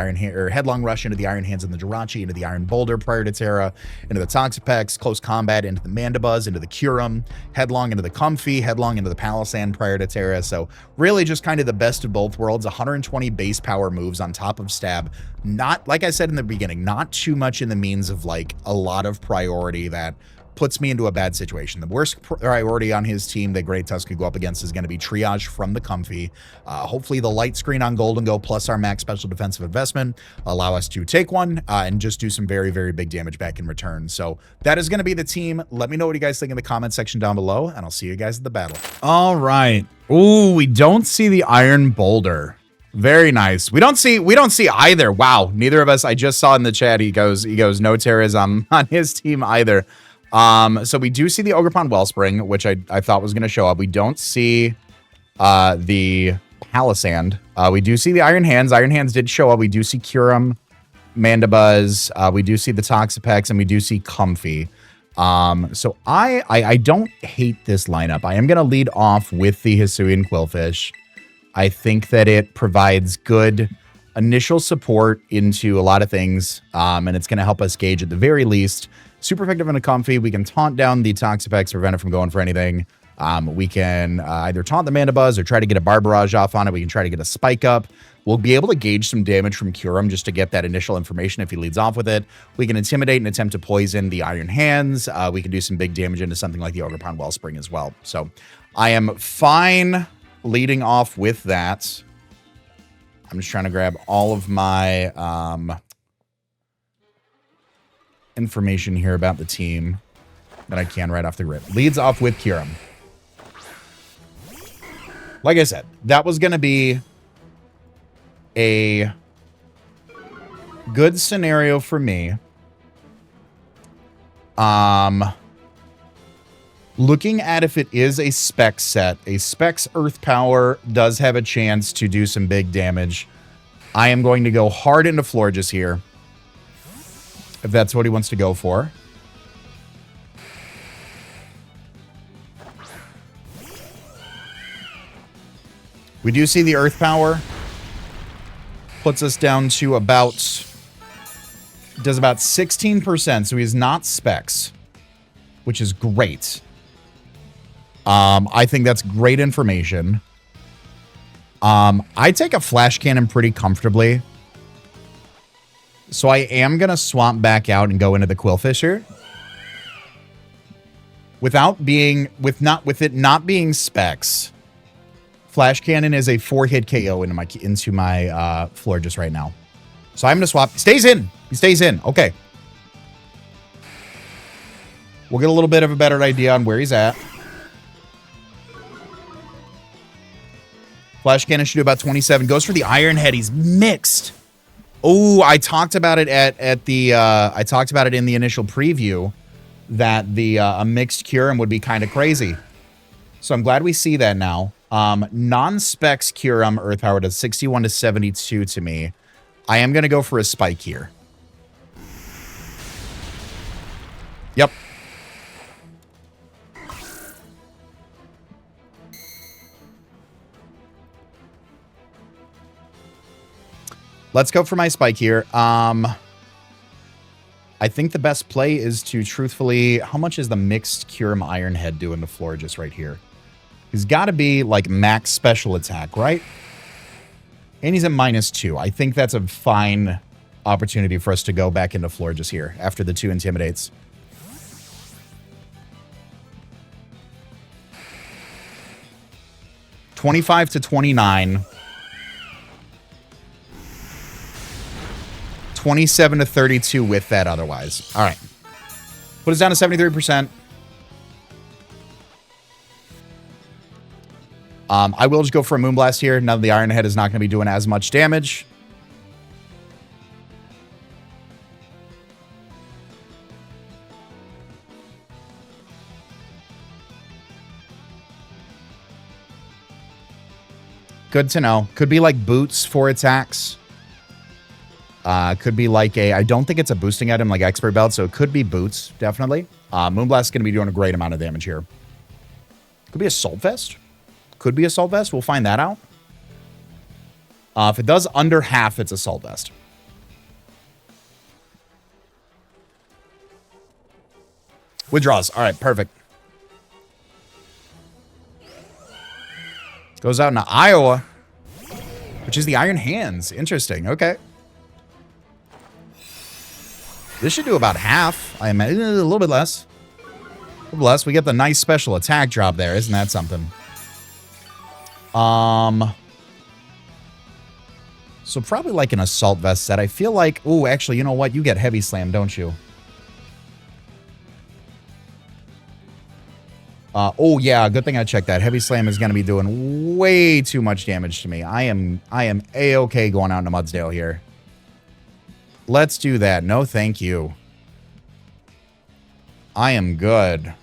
Headlong Rush into the Iron Hands and the Jirachi, into the Iron Boulder prior to Terra, into the Toxapex, Close Combat into the Mandibuzz, into the Kyurem, Headlong into the Comfy, Headlong into the Palisand prior to Terra. So really just kind of the best of both worlds. 120 base power moves on top of Stab. Not, like I said in the beginning, not too much in the means of like a lot of priority that puts me into a bad situation. The worst priority on his team that Great Tusk could go up against is going to be Triage from the Comfy. Hopefully the Light Screen on Golden Go plus our max special defensive investment allow us to take one and just do some very, very big damage back in return. So that is going to be the team. Let me know what you guys think in the comment section down below, and I'll see you guys at the battle. All right. Ooh, we don't see the iron boulder. Very nice. We don't see either. Wow. Neither of us. I just saw in the chat. He goes, no terrorism on his team either. So we do see the Ogerpon Wellspring, which I thought was going to show up. We don't see the Palisand. We do see the Iron Hands. Iron Hands did show up. We do see Curum, Mandibuzz. We do see the Toxapex, and we do see Comfy. So I don't hate this lineup. I am going to lead off with the Hisuian Quillfish. I think that it provides good initial support into a lot of things, and it's going to help us gauge at the very least. Super effective in a Comfy. We can taunt down the Toxapex, prevent it from going for anything. We can either taunt the Mandibuzz or try to get a Barbarage off on it. We can try to get a Spike up. We'll be able to gauge some damage from Curum just to get that initial information if he leads off with it. We can Intimidate and attempt to poison the Iron Hands. We can do some big damage into something like the Ogerpon Wellspring as well. So I am fine leading off with that. I'm just trying to grab all of my information here about the team that I can right off the rip. Leads off with Curum. Like I said, that was going to be a good scenario for me. Looking at if it is a spec set, a Specs Earth Power does have a chance to do some big damage. I am going to go hard into Florges here, if that's what he wants to go for. We do see the Earth Power. Puts us down to about... does about 16%, so he's not Specs, which is great. I think that's great information. I take a Flash Cannon pretty comfortably. So I am going to swap back out and go into the Quillfish here. With it not being Specs, Flash Cannon is a 4-hit KO into my Florges right now. So I'm going to swap. He stays in. He stays in. Okay. We'll get a little bit of a better idea on where he's at. Flash Cannon should do about 27. Goes for the Iron Head. He's mixed. Oh, I talked about it I talked about it in the initial preview that the a mixed Curum would be kind of crazy. So I'm glad we see that now. Non-specs Curum Earth Power does 61 to 72 to me. I am going to go for a Spike here. Yep. Let's go for my Spike here. I think the best play is to truthfully... How much is the mixed Curum Iron Head doing to Florges right here? He's got to be like max special attack, right? And he's at -2. I think that's a fine opportunity for us to go back into Florges here after the 2 Intimidates. $25 to 29. 27 to 32 with that otherwise. All right. Put us down to 73%. I will just go for a Moonblast here. Now the Iron Head is not going to be doing as much damage. Good to know. Could be like boots for attacks. Could be like a... I don't think it's a boosting item like Expert Belt, so it could be boots, definitely. Moonblast is going to be doing a great amount of damage here. Could be Assault Vest. Could be Assault Vest. We'll find that out. If it does under half, it's Assault Vest. Withdraws. All right, perfect. Goes out into Iowa, which is the Iron Hands. Interesting. Okay. This should do about half. I imagine a little bit less. A little less. We get the nice special attack drop there. Isn't that something? So probably like an Assault Vest set. I feel like... Oh, actually, you know what? You get Heavy Slam, don't you? Oh yeah, good thing I checked that. Heavy Slam is going to be doing way too much damage to me. I am A-okay going out into Mudsdale here. Let's do that. No, thank you. I am good.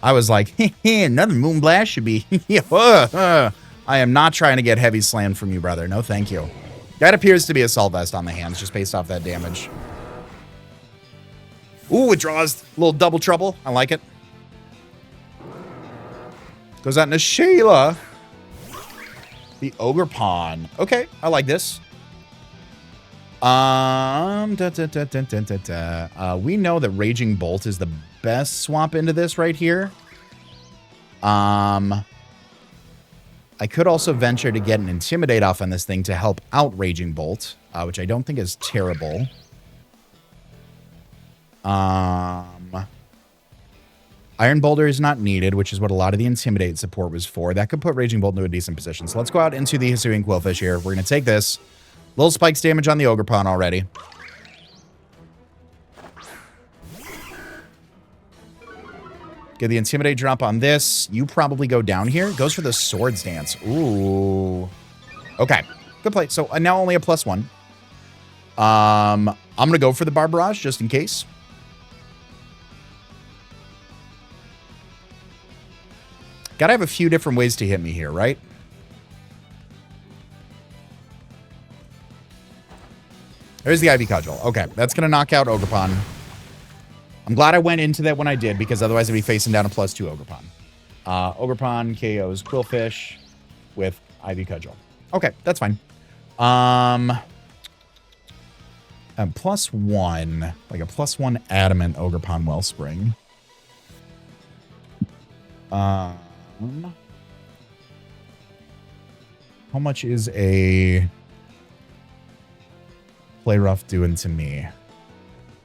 I was like, another Moonblast should be... I am not trying to get Heavy Slam from you, brother. No, thank you. That appears to be Assault Vest on the hands, just based off that damage. Ooh, it draws a little double trouble. I like it. Goes out into Shayla. The Ogre Pawn. Okay, I like this. We know that Raging Bolt is the best swap into this right here. I could also venture to get an Intimidate off on this thing to help out Raging Bolt, which I don't think is terrible. Iron Boulder is not needed, which is what a lot of the Intimidate support was for. That could put Raging Bolt into a decent position. So let's go out into the Hisuian Quillfish here. We're going to take this. Little spikes damage on the Ogre Pawn already. Get the Intimidate drop on this. You probably go down here. Goes for the Swords Dance. Ooh. Okay. Good play. So now only a +1. I'm going to go for the Barbarage just in case. Gotta have a few different ways to hit me here, right? There's the Ivy Cudgel. Okay, that's going to knock out Ogre Pawn. I'm glad I went into that when I did, because otherwise I'd be facing down a +2 Ogre Pawn. Ogre Pawn KOs Quillfish with Ivy Cudgel. Okay, that's fine. And +1, like a +1 Adamant Ogre Pawn Wellspring. How much is a Play Rough doing to me?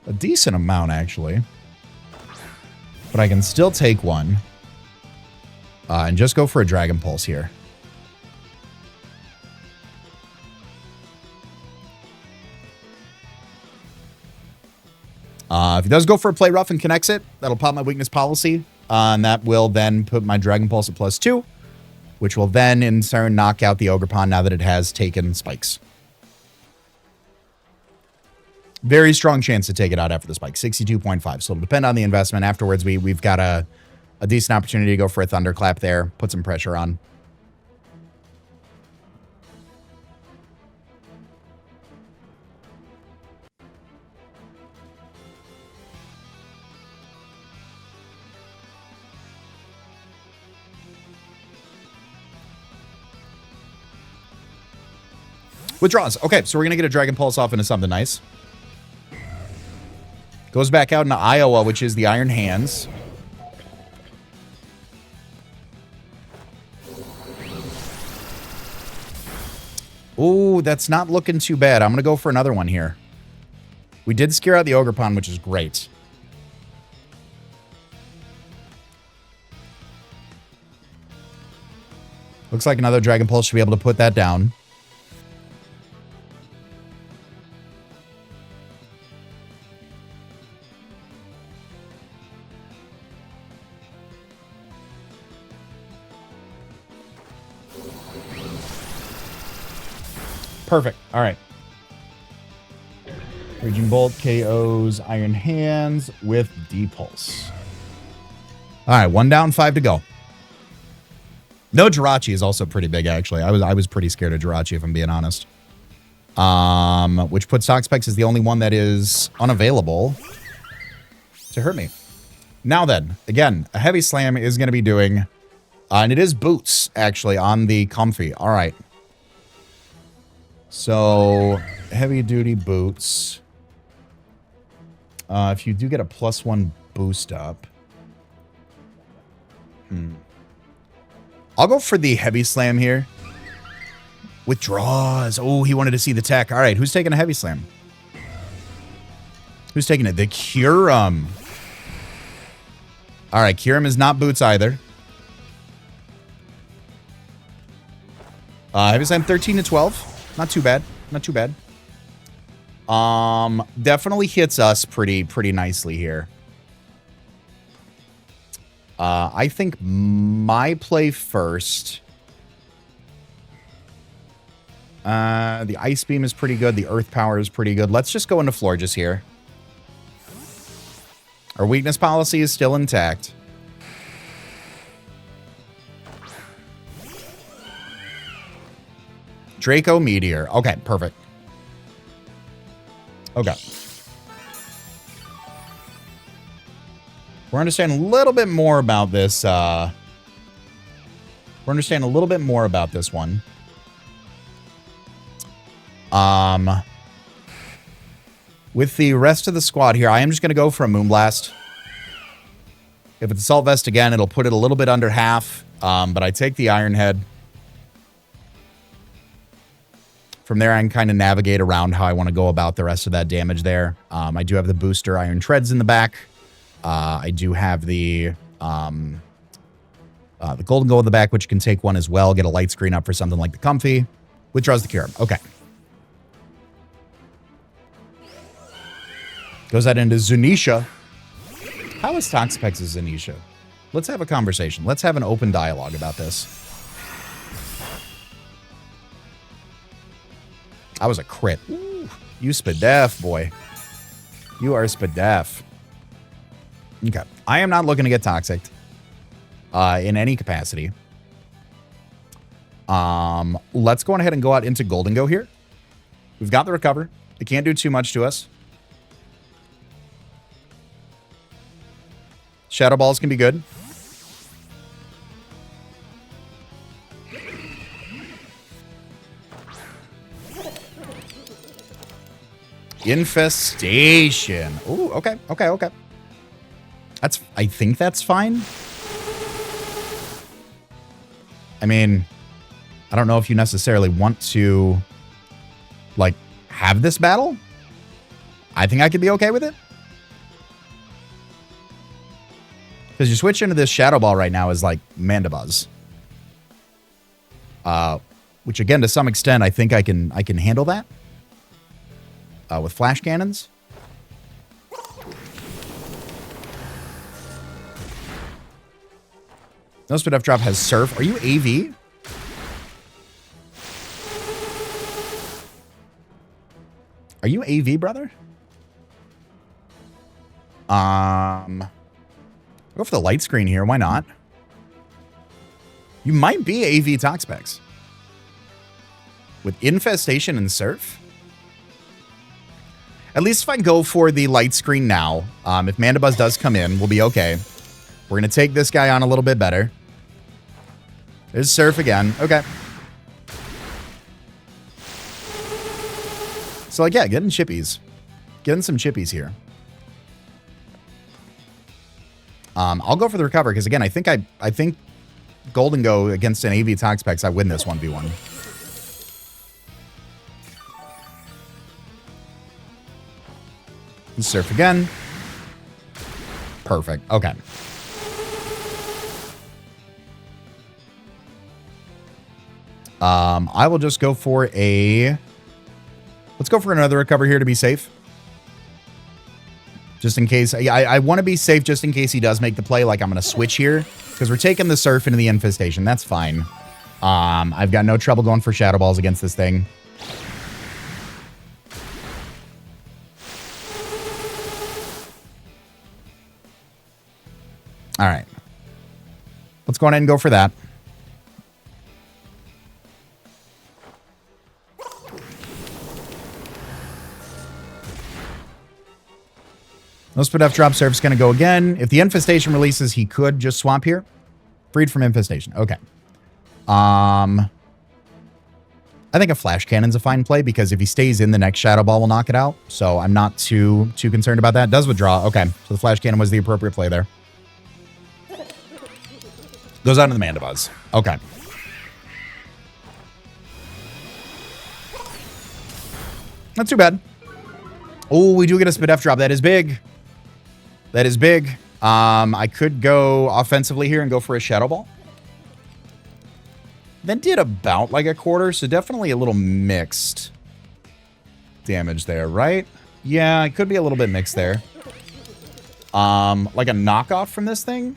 A decent amount, actually. But I can still take one. And just go for a Dragon Pulse here. If he does go for a Play Rough and connects it, that'll pop my Weakness Policy. And that will then put my Dragon Pulse at +2. Which will then, in turn, knock out the Ogre Pawn now that it has taken spikes. Very strong chance to take it out after the spike. 62.5. So it'll depend on the investment. Afterwards, we've got a decent opportunity to go for a Thunderclap there. Put some pressure on. Withdraws. Okay, so we're going to get a Dragon Pulse off into something nice. Goes back out into Iowa, which is the Iron Hands. Ooh, that's not looking too bad. I'm going to go for another one here. We did scare out the Ogre Pawn, which is great. Looks like another Dragon Pulse should be able to put that down. Perfect. All right. Raging Bolt KOs Iron Hands with D-Pulse. All right, 1 down, 5 to go. No, Jirachi is also pretty big, actually. I was pretty scared of Jirachi, if I'm being honest. Which puts Toxapex as the only one that is unavailable to hurt me. Now then, again, a Heavy Slam is going to be doing, and it is Boots, actually, on the Comfy. All right. So, heavy duty boots. If you do get a +1 boost up. I'll go for the Heavy Slam here. Withdraws. Oh, he wanted to see the tech. All right, who's taking a Heavy Slam? Who's taking it? The Kyurem. All right, Kyurem is not Boots either. Heavy Slam 13 to 12. Not too bad. Not too bad. Definitely hits us pretty nicely here. I think my play first. The Ice Beam is pretty good. The Earth Power is pretty good. Let's just go into Florges here. Our weakness policy is still intact. Draco Meteor. Okay, perfect. Okay. We're understanding a little bit more about this. We're understanding a little bit more about this one. With the rest of the squad here, I am just going to go for a Moonblast. If it's Assault Vest again, it'll put it a little bit under half. But I take the Iron Head. From there, I can kind of navigate around how I want to go about the rest of that damage there. I do have the booster Iron Treads in the back. I do have the Golden Goal in the back, which can take one as well. Get a light screen up for something like the Comfy. Withdraws the Cure. Okay. Goes that into Zunisha. How is Toxapex's Zunisha? Let's have a conversation. Let's have an open dialogue about this. That was a crit. Ooh, you Spadef, boy. You are Spadef. Okay. I am not looking to get Toxic in any capacity. Let's go ahead and go out into Golden Go here. We've got the Recover. It can't do too much to us. Shadow Balls can be good. Infestation. Ooh, okay, okay, okay. I think that's fine. I mean, I don't know if you necessarily want to, like, have this battle. I think I could be okay with it. Because you switch into this Shadow Ball right now is like Mandibuzz. Which again, to some extent, I think I can handle that. With Flash Cannons. No Spadef Drop has Surf. Are you AV? Are you AV, brother? Go for the light screen here. Why not? You might be AV Toxapex. With Infestation and Surf? At least if I go for the light screen now, if Mandibuzz does come in, we'll be okay. We're going to take this guy on a little bit better. There's Surf again. Okay. So, like, yeah, getting chippies. Getting some chippies here. I'll go for the Recover, because, again, I think Golden Go against an AV Toxapex, I win this 1v1. Surf again. Perfect. Okay. I will just go for a... Let's go for another Recover here to be safe. Just in case. I want to be safe just in case he does make the play. Like, I'm going to switch here. Because we're taking the Surf into the Infestation. That's fine. I've got no trouble going for Shadow Balls against this thing. All right. Let's go ahead and go for that. No Spadef Drop Surf's going to go again. If the Infestation releases, he could just swamp here. Freed from Infestation. Okay. I think a Flash Cannon's a fine play because if he stays in, the next Shadow Ball will knock it out. So I'm not too concerned about that. Does withdraw. Okay. So the Flash Cannon was the appropriate play there. Goes out to the Mandibuzz. Okay. Not too bad. Oh, we do get a Spadef Drop. That is big. That is big. I could go offensively here and go for a Shadow Ball. That did about like a quarter, so definitely a little mixed damage there, right? Yeah, it could be a little bit mixed there. Like a knockoff from this thing?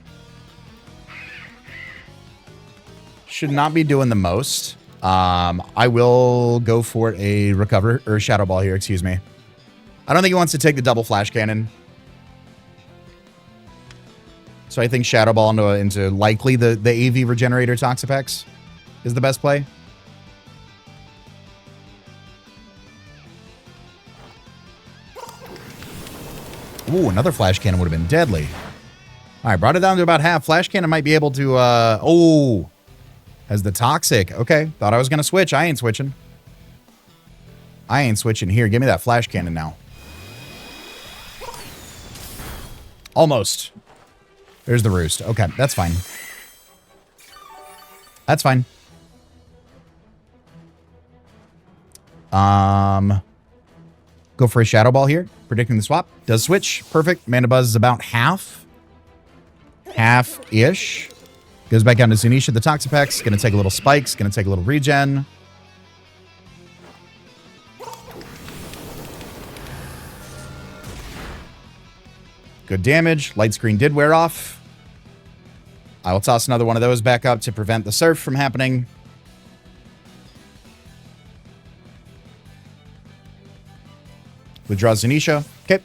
should not be doing the most. I will go for a recover or shadow ball here, excuse me. I don't think he wants to take the double flash cannon. So I think shadow ball into likely the AV regenerator Toxapex is the best play. Ooh, another flash cannon would have been deadly. All right, brought it down to about half. Flash cannon might be able to, oh, has the toxic. Okay, thought I was going to switch. I ain't switching. I ain't switching here. Give me that flash cannon now. Almost. There's the roost. Okay, that's fine. That's fine. Go for a shadow ball here. Predicting the swap. Does switch. Perfect. Mana Buzz is about half. Half-ish. Goes back down to Zunisha, the Toxapex. Gonna take a little spikes. Gonna take a little regen. Good damage. Light screen did wear off. I will toss another one of those back up to prevent the surf from happening. Withdraws Zunisha. Okay.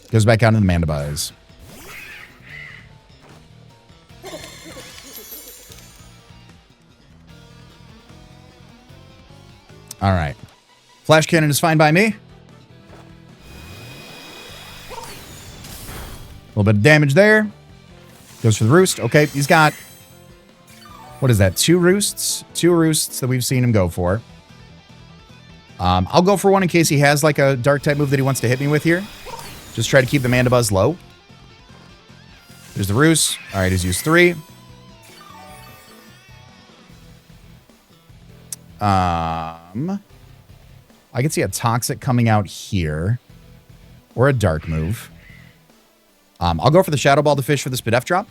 Goes back down to the Mana Buzz. All right. Flash cannon is fine by me. A little bit of damage there. Goes for the roost. Okay, he's got... What is that? 2 roosts? 2 roosts that we've seen him go for. I'll go for one in case he has like a dark type move that he wants to hit me with here. Just try to keep the Mana Buzz low. There's the roost. All right, he's used 3. I can see a toxic coming out here. Or a dark move. I'll go for the Shadow Ball to fish for the SPDF drop.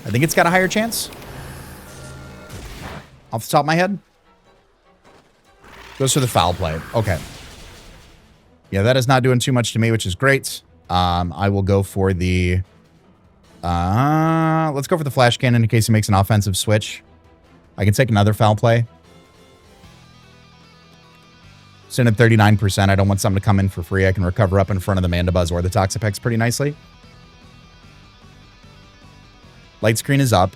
I think it's got a higher chance. Off the top of my head. Goes for the foul play. Okay. Yeah, that is not doing too much to me, which is great. I will go for the... let's go for the flash cannon in case he makes an offensive switch. I can take another foul play. Sitting at 39%. I don't want something to come in for free. I can recover up in front of the Mana Buzz or the Toxapex pretty nicely. Light screen is up.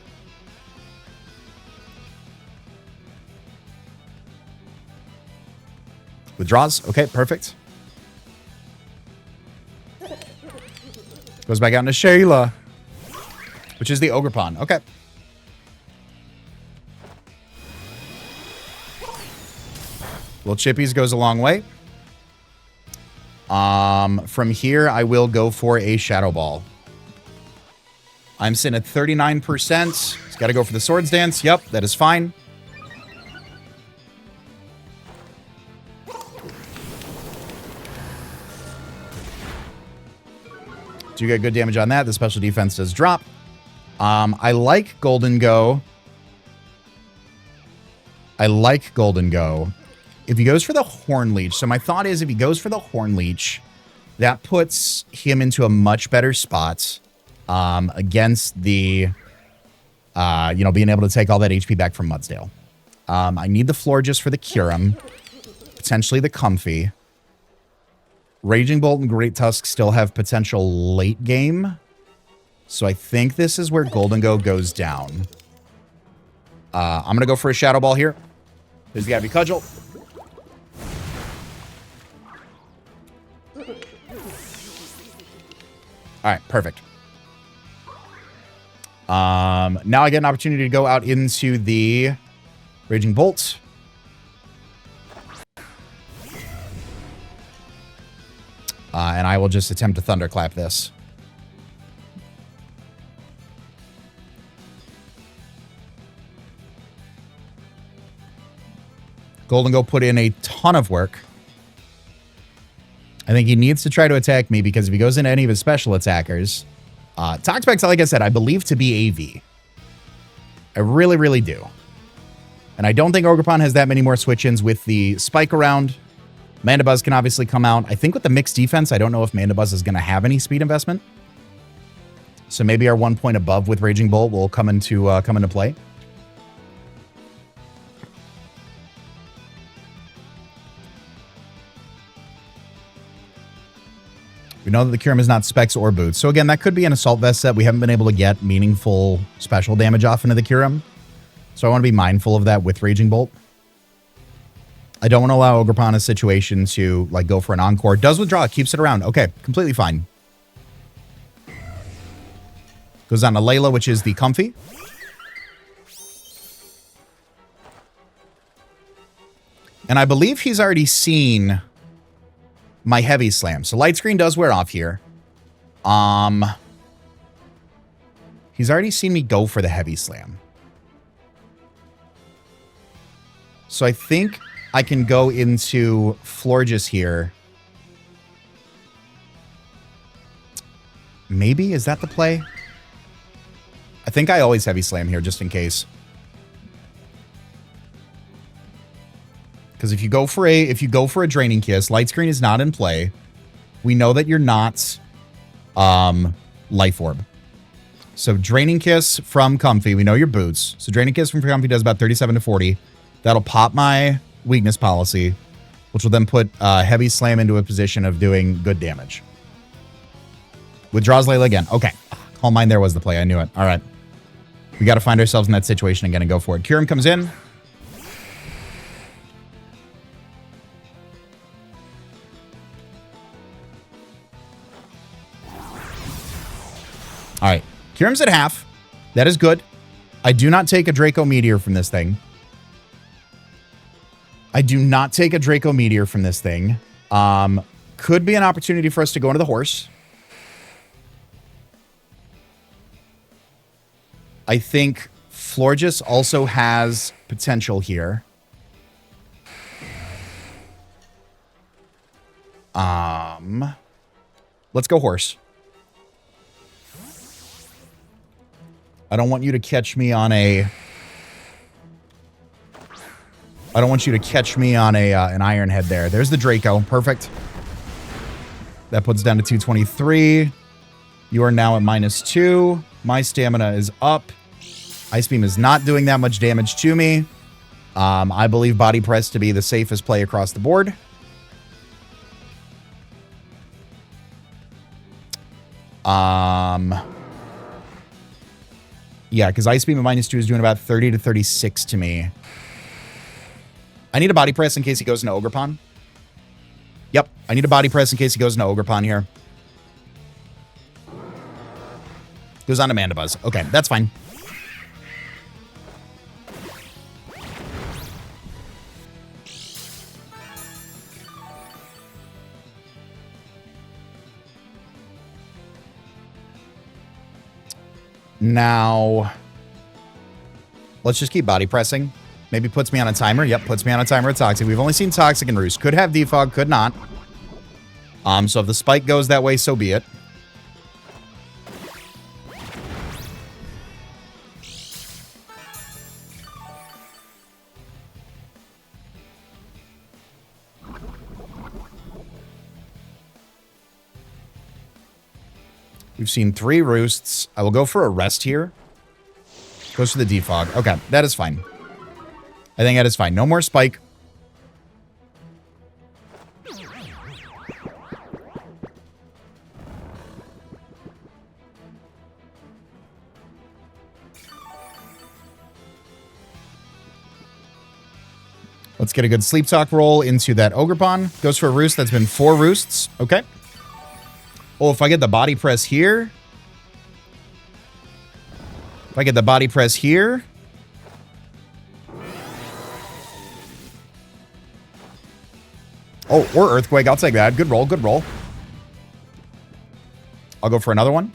Withdraws. Okay, perfect. Goes back out into Shayla, which is the Ogre Pawn. Okay. Little Chippies goes a long way. From here, I will go for a Shadow Ball. I'm sitting at 39%. He's got to go for the Swords Dance. Yep, that is fine. Do get good damage on that. The special defense does drop. I like Golden Go. I like Golden Go. If he goes for the Horn Leech, so my thought is if he goes for the Horn Leech, that puts him into a much better spot against the, being able to take all that HP back from Mudsdale. I need the Florges for the Curum, potentially the Comfy. Raging Bolt and Great Tusk still have potential late game. So I think this is where Golden Go goes down. I'm going to go for a Shadow Ball here. There's the Gabby Cudgel. All right, perfect. Now I get an opportunity to go out into the Raging Bolt. And I will just attempt to Thunderclap this. Golden Go put in a ton of work. I think he needs to try to attack me because if he goes into any of his special attackers... Toxapex, like I said, I believe to be AV. I really, really do. And I don't think Ogrepon has that many more switch-ins with the spike around. Mana Buzz can obviously come out. I think with the mixed defense, I don't know if Mana Buzz is going to have any speed investment. So maybe our 1 point above with Raging Bolt will come into play. We know that the Kyurem is not specs or boots. So again, that could be an Assault Vest set. We haven't been able to get meaningful special damage off into the Kyurem. So I want to be mindful of that with Raging Bolt. I don't want to allow Ogerpon a situation to like go for an Encore. Does withdraw, keeps it around. Okay, completely fine. Goes on to Layla, which is the Comfy. And I believe he's already seen my Heavy Slam. So Light Screen does wear off here. He's already seen me go for the Heavy Slam. So I think I can go into Florges here. Maybe? Is that the play? I think I always Heavy Slam here just in case. Because if you go for a Draining Kiss, Light Screen is not in play. We know that you're not Life Orb. So Draining Kiss from Comfy, we know your boots. So Draining Kiss from Comfy does about 37 to 40. That'll pop my Weakness Policy, which will then put Heavy Slam into a position of doing good damage. Withdraws Layla again. Okay. Calm Mind there was the play. I knew it. All right. We got to find ourselves in that situation again and go for it. Kyurem comes in. All right. Kyurem's at half. That is good. I do not take a Draco Meteor from this thing. I do not take a Draco Meteor from this thing. Could be an opportunity for us to go into the horse. I think Florges also has potential here. Let's go horse. I don't want you to catch me on a... I don't want you to catch me on a an Iron Head there. There's the Draco. Perfect. That puts down to 223. You are now at -2. My stamina is up. Ice Beam is not doing that much damage to me. I believe Body Press to be the safest play across the board. Yeah, because Ice Beam at -2 is doing about 30 to 36 to me. I need a Body Press in case he goes into Ogerpon. Yep, I need a Body Press in case he goes into Ogerpon here. Goes on to Mandibuzz. Okay, that's fine. Now, let's just keep Body Pressing. Maybe puts me on a timer. Yep, puts me on a timer at Toxic. We've only seen Toxic and Roost. Could have Defog, could not. So if the spike goes that way, so be it. We've seen 3 Roosts. I will go for a Rest here. Goes for the Defog. Okay, that is fine. I think that is fine. No more spike. Let's get a good Sleep Talk roll into that Ogerpon. Goes for a Roost. That's been 4 Roosts. Okay. Oh, if I get the Body Press here. If I get the Body Press here. Oh, or Earthquake. I'll take that. Good roll. Good roll. I'll go for another one.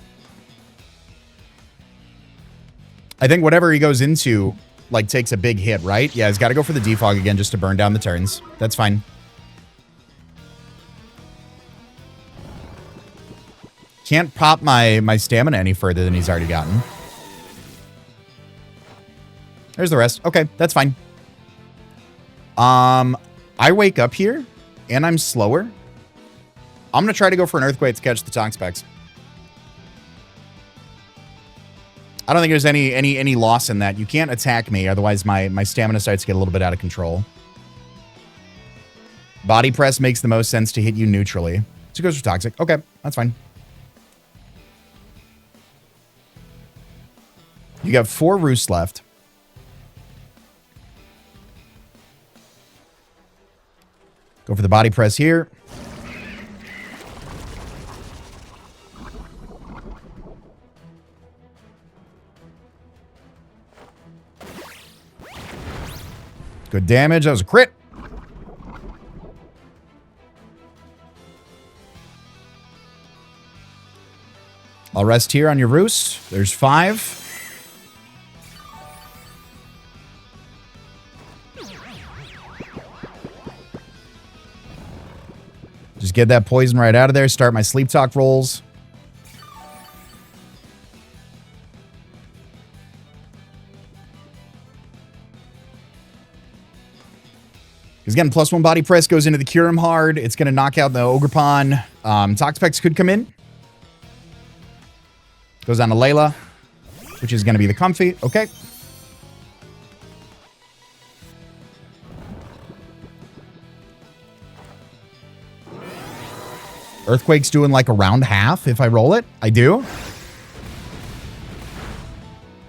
I think whatever he goes into, like, takes a big hit, right? Yeah, he's got to go for the Defog again just to burn down the turns. That's fine. Can't pop my stamina any further than he's already gotten. There's the rest. Okay, that's fine. I wake up here, and I'm slower. I'm going to try to go for an Earthquake to catch the Tonk Specs. I don't think there's any loss in that. You can't attack me, otherwise my stamina starts to get a little bit out of control. Body press makes the most sense to hit you neutrally. So it goes for toxic. Okay, that's fine. You got 4 roosts left. Go for the body press here. Good damage. That was a crit. I'll rest here on your roost. There's 5. Just get that poison right out of there. Start my sleep talk rolls. He's getting +1 body press. Goes into the Curum hard. It's going to knock out the Ogrepon. Toxapex could come in. Goes on to Layla, which is going to be the Comfy. Okay. Earthquake's doing like around half if I roll it. I do.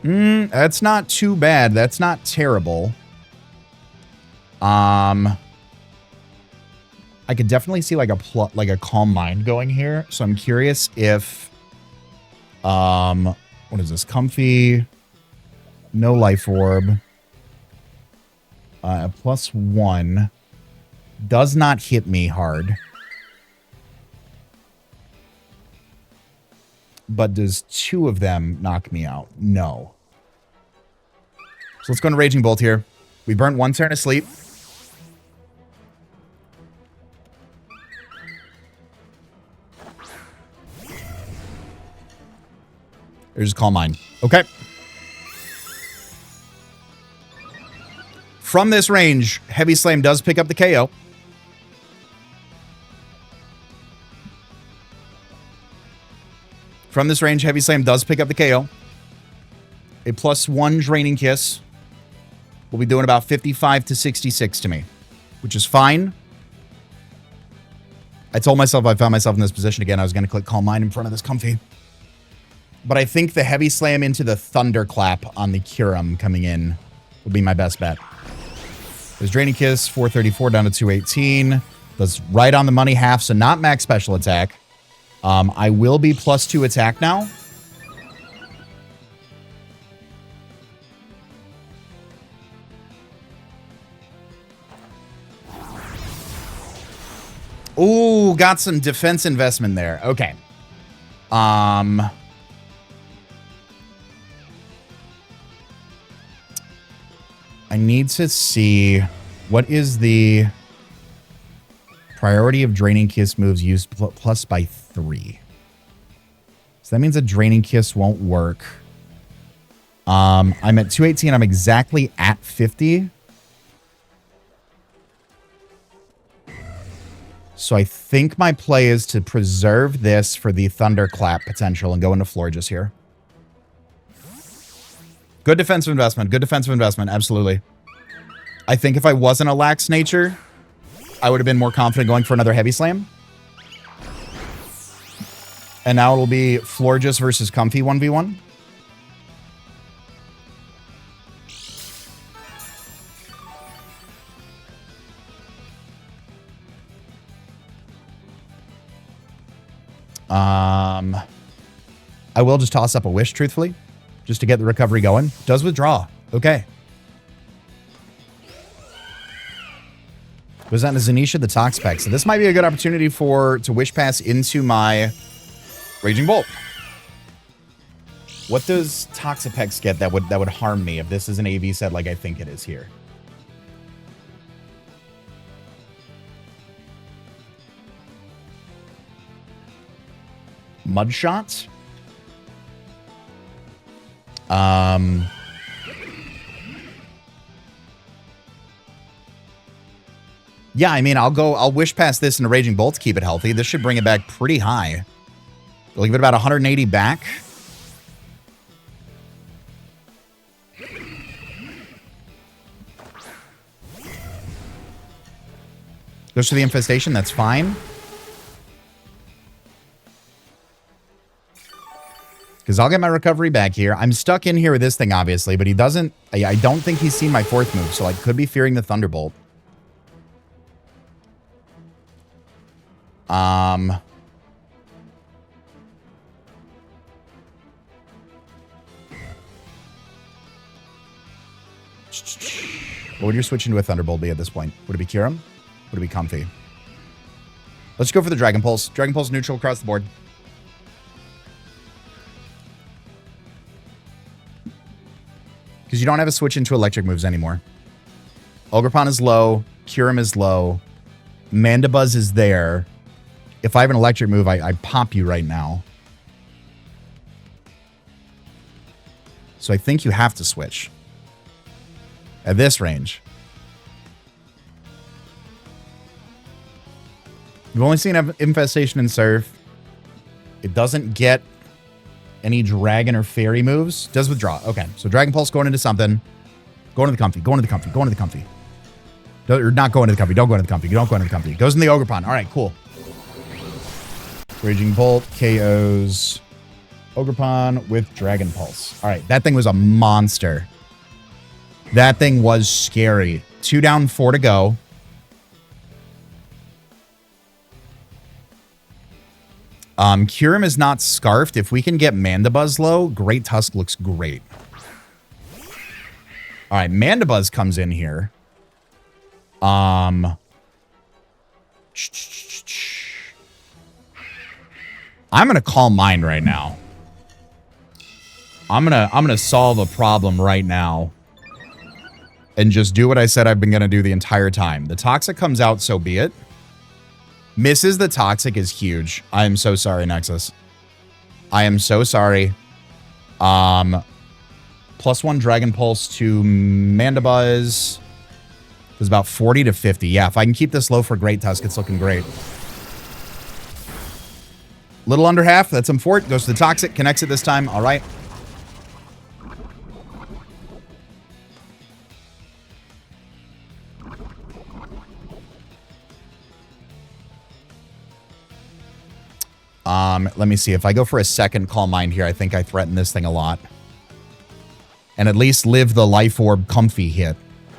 That's not too bad. That's not terrible. I could definitely see like a Calm Mind going here. So I'm curious if, what is this? Comfy, no life orb, +1 does not hit me hard. But does 2 of them knock me out? No. So let's go into Raging Bolt here. We burnt 1 turn of sleep. There's Calm Mind. Okay. From this range, Heavy Slam does pick up the KO. From this range, Heavy Slam does pick up the KO. A +1 Draining Kiss will be doing about 55 to 66 to me, which is fine. I told myself if I found myself in this position again, I was going to click Calm Mind in front of this Comfy. But I think the Heavy Slam into the Thunderclap on the Curum coming in would be my best bet. There's Draining Kiss, 434 down to 218. That's right on the money half, so not max special attack. I will be +2 attack now. Ooh, got some defense investment there. Okay. I need to see what is the priority of Draining Kiss moves used plus by 3. So that means a Draining Kiss won't work. I'm at 218. I'm exactly at 50. So I think my play is to preserve this for the Thunderclap potential and go into Florges here. Good defensive investment. Good defensive investment. Absolutely. I think if I wasn't a lax nature, I would have been more confident going for another Heavy Slam. And now it'll be Florges versus Comfy 1v1. I will just toss up a Wish, truthfully, just to get the recovery going. Does withdraw. Okay. Was that in Zanisha, the Toxpack? So this might be a good opportunity to Wish Pass into my Raging Bolt. What does Toxapex get that would harm me if this is an AV set like I think it is here? Mudshot? Yeah, I mean, I'll Wish Pass this into Raging Bolt to keep it healthy. This should bring it back pretty high. We'll give it about 180 back. Goes to the Infestation. That's fine. Because I'll get my recovery back here. I'm stuck in here with this thing, obviously, but he doesn't... I don't think he's seen my 4th move, so I could be fearing the Thunderbolt. What would your switch into a Thunderbolt be at this point? Would it be Kyurem? Would it be Comfy? Let's go for the Dragon Pulse. Dragon Pulse neutral across the board. Because you don't have a switch into electric moves anymore. Ogerpon is low. Kyurem is low. Mandibuzz is there. If I have an electric move, I pop you right now. So I think you have to switch. At this range. You've only seen Infestation and Surf. It doesn't get any Dragon or Fairy moves. Does withdraw. Okay, so Dragon Pulse going into something. Going to the Comfy. Going to the Comfy. Going to the Comfy. Or not going to the Comfy. Don't go into the Comfy. Don't go into the Comfy. Goes in the Ogerpon. All right, cool. Raging Bolt KOs Ogerpon with Dragon Pulse. All right, that thing was a monster. That thing was scary. 2 down, 4 to go. Kyurem is not Scarfed. If we can get Mandibuzz low, Great Tusk looks great. All right, Mandibuzz comes in here. I'm gonna Calm Mind right now. I'm gonna solve a problem right now. And just do what I said I've been gonna do the entire time. The Toxic comes out, so be it. Misses the Toxic is huge. I am so sorry, Nexus. I am so sorry. +1 Dragon Pulse to Mandibuzz. It was about 40 to 50. Yeah, if I can keep this low for Great Tusk, it's looking great. Little under half. That's him for it. Goes to the Toxic. Connects it this time. All right. Let me see. If I go for a second Calm Mind here, I think I threaten this thing a lot. And at least live the Life Orb Comfy hit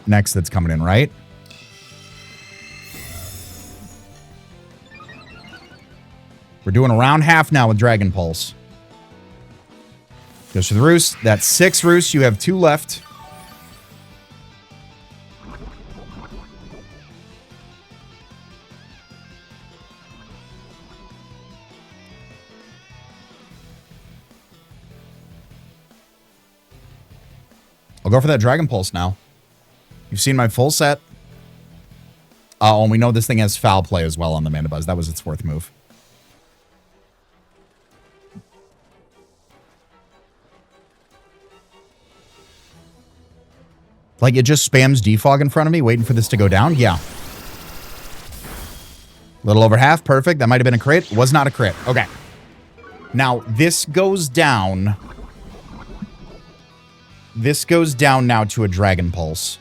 next that's coming in, right? We're doing around half now with Dragon Pulse. Goes to the Roost. That's 6 Roosts. You have 2 left. I'll go for that Dragon Pulse now. You've seen my full set. Oh, and we know this thing has Foul Play as well on the Mandibuzz. That was its 4th move. Like, it just spams Defog in front of me, waiting for this to go down? Yeah. Little over half. Perfect. That might have been a crit. Was not a crit. Okay. Now, this goes down... This goes down now to a Dragon Pulse.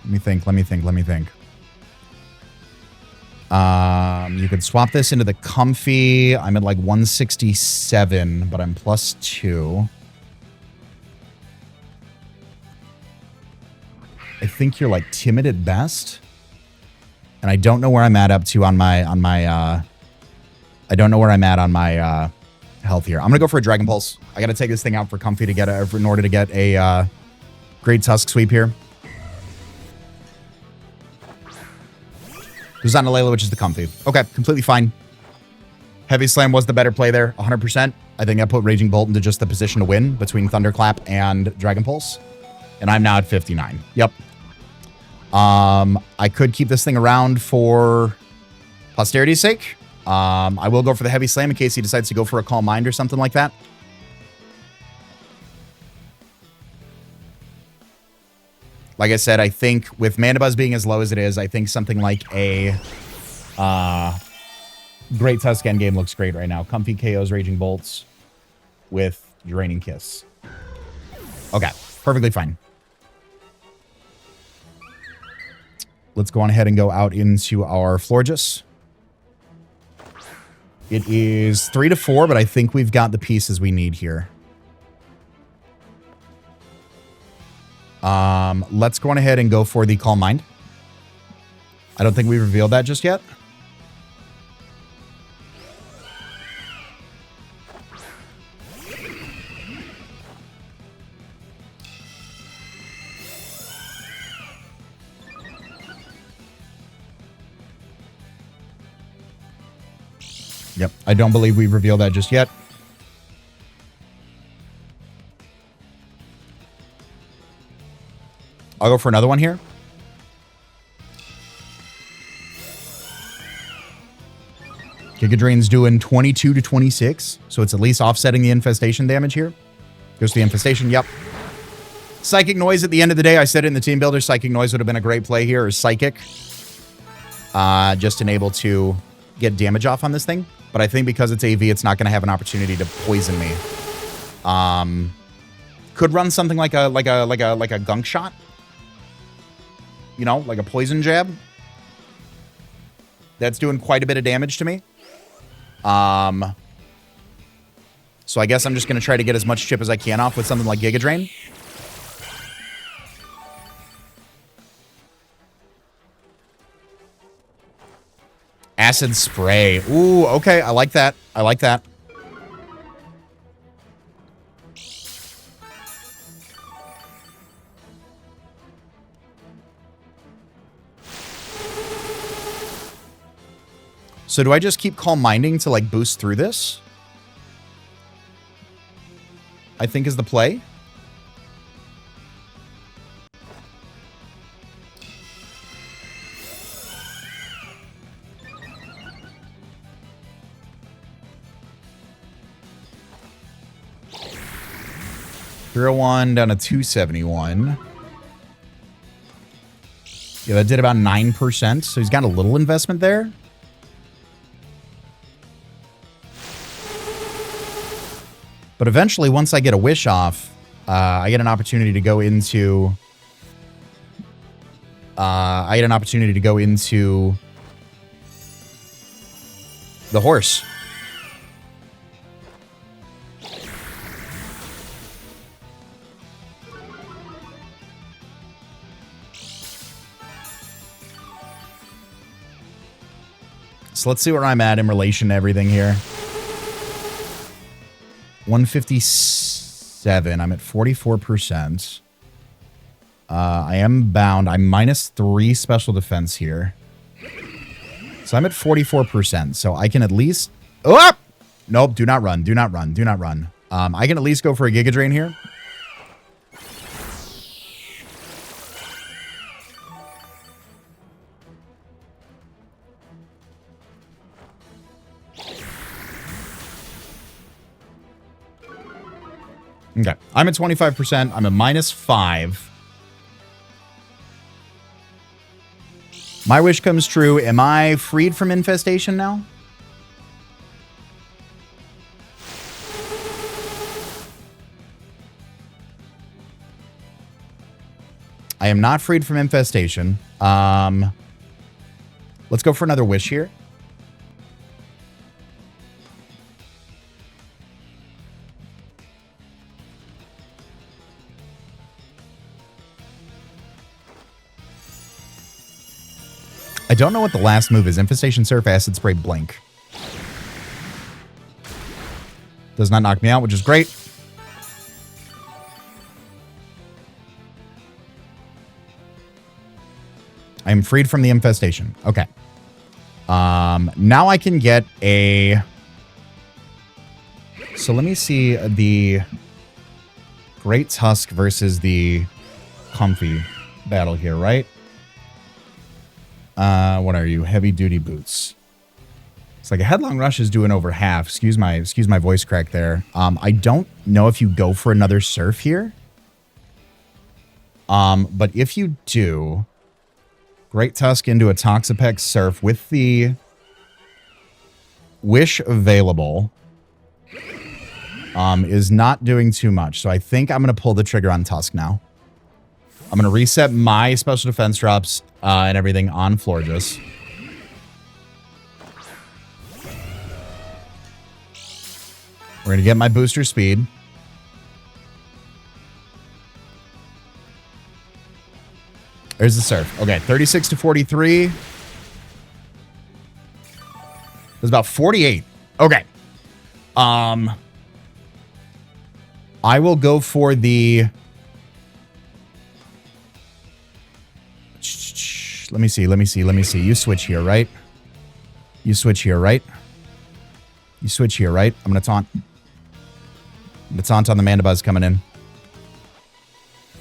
Let me think. You could swap this into the Comfy. I'm at like 167, but I'm +2. I think you're like timid at best. And I don't know where I'm at up to on my I don't know where I'm at on my health here. I'm gonna go for a Dragon Pulse. I gotta take this thing out for Comfy to get in order to get a Great Tusk sweep here. Goes on to Layla, which is the Comfy. Okay, completely fine. Heavy Slam was the better play there, 100%. I think I put Raging Bolt into just the position to win between Thunderclap and Dragon Pulse. And I'm now at 59. Yep. I could keep this thing around for posterity's sake. I will go for the Heavy Slam in case he decides to go for a Calm Mind or something like that. Like I said, I think with Mandibuzz being as low as it is, I think something like a Great Tusk endgame looks great right now. Comfy KOs Raging Bolts with Draining Kiss. Okay, perfectly fine. Let's go on ahead and go out into our Florges. It is 3 to 4, but I think we've got the pieces we need here. Let's go on ahead and go for the Calm Mind. I don't think we revealed that just yet. Yep, I don't believe we've revealed that just yet. I'll go for another one here. Giga Drain's doing 22 to 26, so it's at least offsetting the infestation damage here. Goes to the infestation, yep. Psychic Noise at the end of the day, I said it in the team builder, Psychic Noise would have been a great play here, or Psychic. Just enable to get damage off on this thing. But I think because it's AV, it's not going to have an opportunity to poison me. Could run something like a gunk shot. You know, like a poison jab. That's doing quite a bit of damage to me. So I guess I'm just going to try to get as much chip as I can off with something like Giga Drain. Acid Spray. Ooh, okay. I like that. I like that. So do I just keep Calm Minding to, like, boost through this? I think is the play. $301 down to 271. Yeah, that did about 9%, so he's got a little investment there. But eventually, once I get a wish off, I get an opportunity to go into... the horse. So let's see where I'm at in relation to everything here. 157. I'm at 44%. I am bound. I'm -3 special defense here. So I'm at 44%. So I can at least... Oh! Nope, do not run. Do not run. Do not run. I can at least go for a Giga Drain here. Okay, I'm at 25%. I'm at -5. My wish comes true. Am I freed from infestation now? I am not freed from infestation. Let's go for another wish here. I don't know what the last move is. Infestation, Surf, Acid Spray, Blink. Does not knock me out, which is great. I am freed from the infestation. Okay. Now I can get a... So let me see the Great Tusk versus the Comfy battle here, right? What are you? Heavy duty boots. It's like a Headlong Rush is doing over half. Excuse my voice crack there. I don't know if you go for another Surf here. But if you do, Great Tusk into a Toxapex Surf with the Wish available is not doing too much. So I think I'm going to pull the trigger on Tusk now. I'm going to reset my special defense drops. and everything on Florges. We're going to get my booster speed. There's the surf. Okay, 36 to 43. It was about 48. Okay. I will go for the... Let me see. You switch here, right? You switch here, right? I'm going to taunt. I'm going to taunt on the Mandibuzz coming in.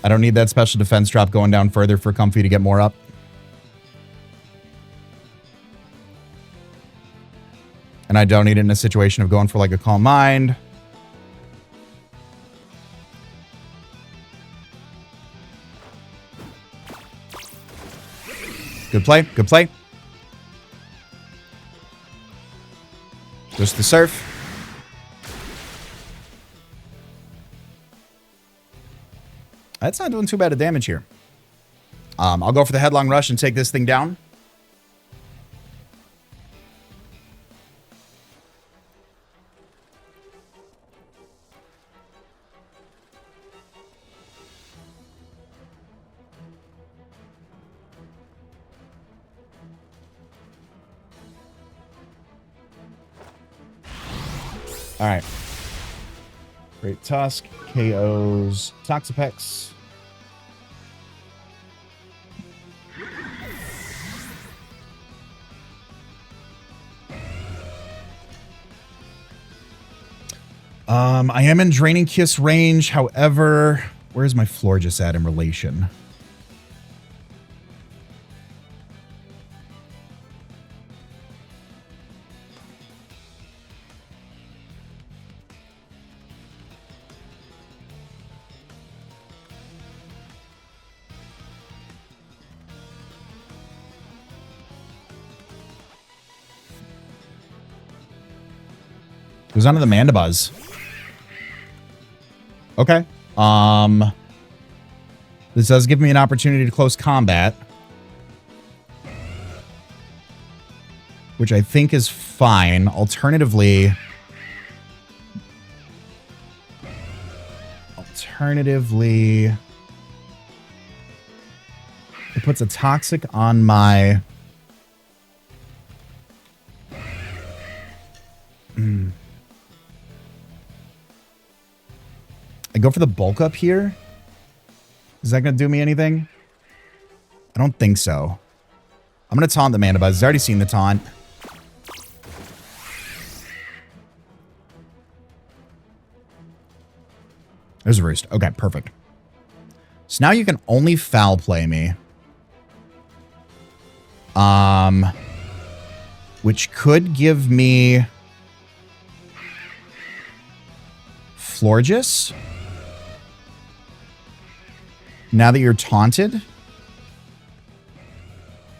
I don't need that special defense drop going down further for Comfy to get more up. And I don't need it in a situation of going for like a Calm Mind. Good play. Just the surf. That's not doing too bad of damage here. I'll go for the Headlong Rush and take this thing down. All right. Great Tusk, KOs, Toxapex. I am in Draining Kiss range. However, where's my Florges at in relation? Goes on to the Mandibuzz. Okay. This does give me an opportunity to close combat, which I think is fine. Alternatively, it puts a Toxic on my... I go for the bulk up here. Is that going to do me anything? I don't think so. I'm going to taunt the Mandibuzz. He's already seen the taunt. There's a Roost. Okay, perfect. So now you can only foul play me. Which could give me Florges. Now that you're taunted.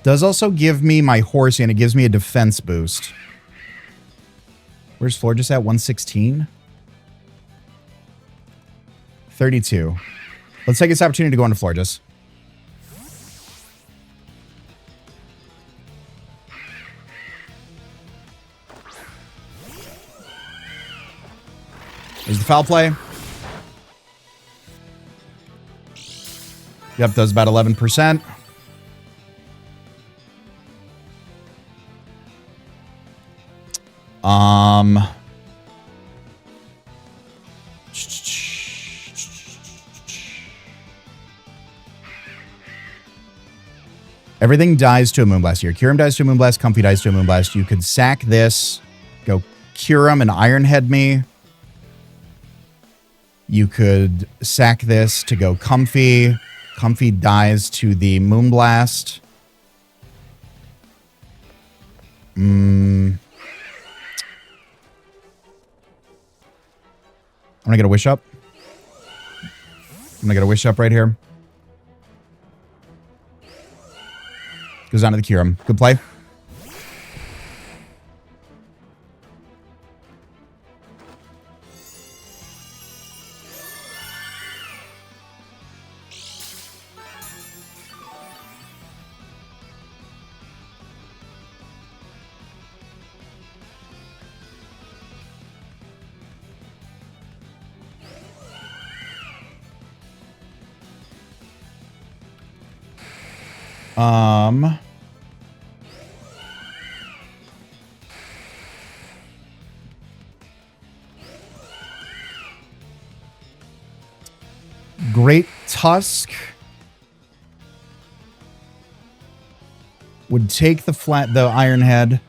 Does also give me my Horsey, and it gives me a defense boost. Where's Florges at? 116? 32. Let's take this opportunity to go into Florges. There's the foul play. Yep, does about 11%. Everything dies to a Moonblast here. Kyurem dies to a Moonblast. Comfy dies to a Moonblast. You could sack this, go Kyurem and Ironhead me. You could sack this to go Comfy. Comfy dies to the Moonblast. I'm gonna get a Wish Up. I'm gonna get a Wish Up right here. Goes on to the Kyurem. Good play. Great Tusk would take the Iron Head.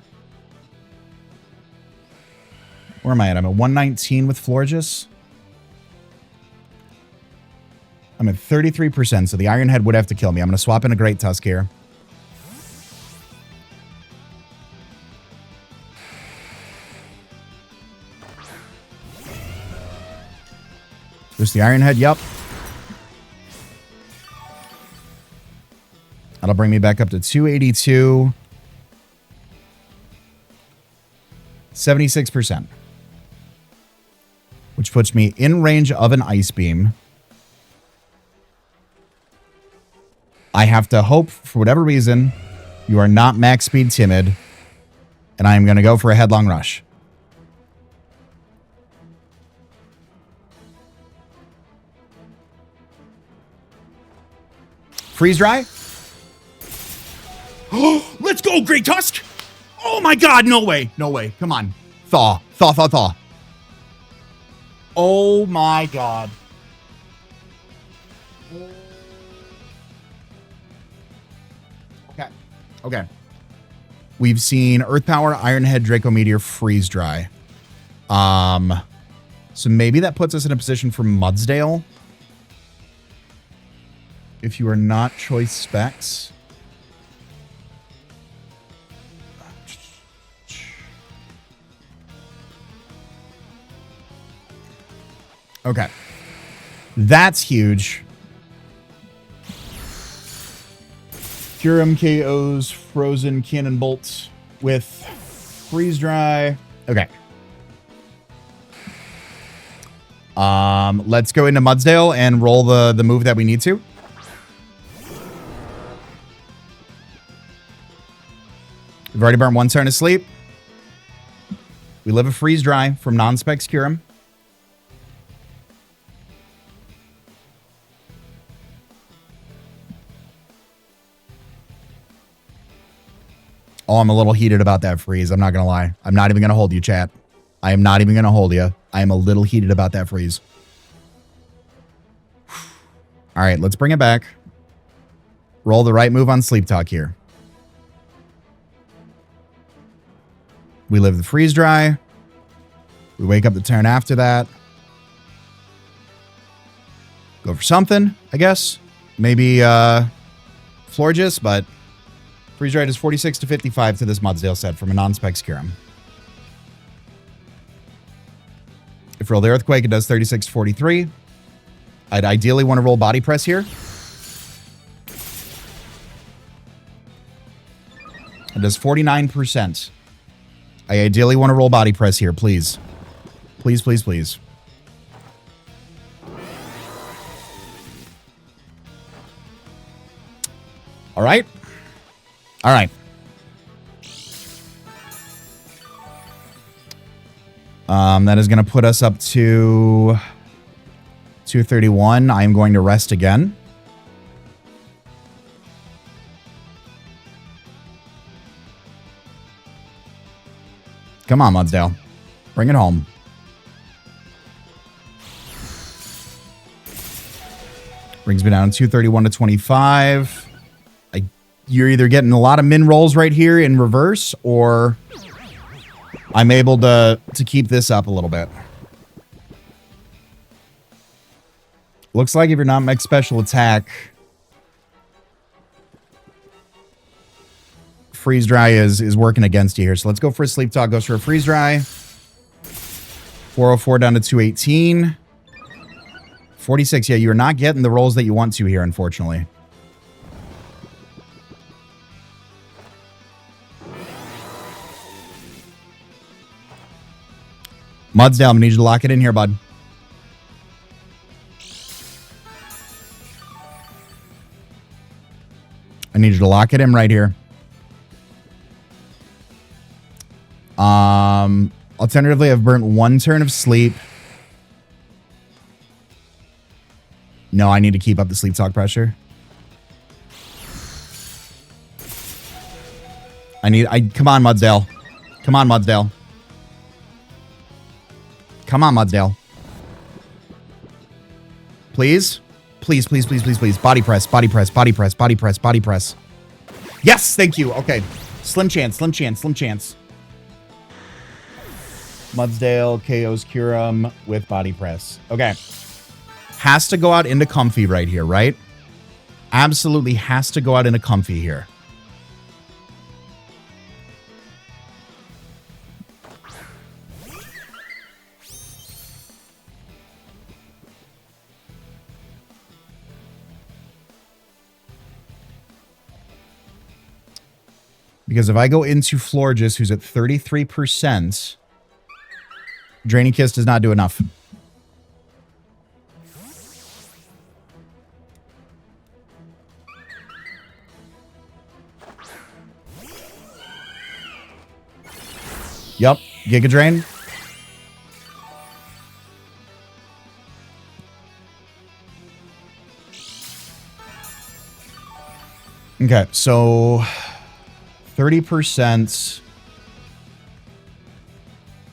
Where am I at? I'm at 119 with Florges. I'm at 33%, so the Iron Head would have to kill me. I'm going to swap in a Great Tusk here. There's the Iron Head, yep. That'll bring me back up to 282. 76%. Which puts me in range of an Ice Beam. I have to hope, for whatever reason, you are not max speed timid, and I am going to go for a Headlong Rush. Freeze Dry. Let's go, Great Tusk. Oh my God, no way. No way. Come on. Thaw. Thaw, thaw, thaw. Oh my God. Okay. Okay. We've seen Earth Power, Iron Head, Draco Meteor, Freeze Dry. So maybe that puts us in a position for Mudsdale. If you are not choice specs. Okay. That's huge. Kyurem KOs Frozen Cannon Bolt with Freeze Dry. Okay. Let's go into Mudsdale and roll the move that we need to. We've already burned one turn of sleep. We live a Freeze Dry from non-specs Kyurem. Oh, I'm a little heated about that freeze. I'm not going to lie. I'm not even going to hold you, chat. I am not even going to hold you. I am a little heated about that freeze. All right, let's bring it back. Roll the right move on Sleep Talk here. We live the Freeze Dry. We wake up the turn after that. Go for something, I guess. Maybe Florges, but Freeze Dry is 46 to 55 to this Mudsdale set from a non-specs Kyurem. If we roll the Earthquake, it does 36 to 43. I'd ideally want to roll Body Press here. It does 49%. I ideally want to roll Body Press here, please. Please, please, please. All right. All right. That is going to put us up to 231. I am going to rest again. Come on, Mudsdale. Bring it home. Brings me down 231 to 25. You're either getting a lot of min rolls right here in reverse, or I'm able to keep this up a little bit. Looks like if you're not max special attack, Freeze Dry is working against you here. So let's go for a Sleep Talk. Goes for a Freeze Dry. 404 down to 218. 46. Yeah, you're not getting the rolls that you want to here, unfortunately. Mudsdale, I'm going to need you to lock it in here, bud. I need you to lock it in right here. Alternatively, I've burnt one turn of sleep. No, I need to keep up the Sleep Talk pressure. Come on, Mudsdale. Come on, Mudsdale. Come on, Mudsdale. Please? Please, please, please, please, please. Body press, body press, body press, body press, body press. Yes, thank you. Okay. Slim chance, slim chance, slim chance. Mudsdale KOs Curum with body press. Okay. Has to go out into comfy right here, right? Absolutely has to go out into comfy here. Because if I go into Florges, who's at 33%, Draining Kiss does not do enough. Yep, Giga Drain. Okay, so 30%.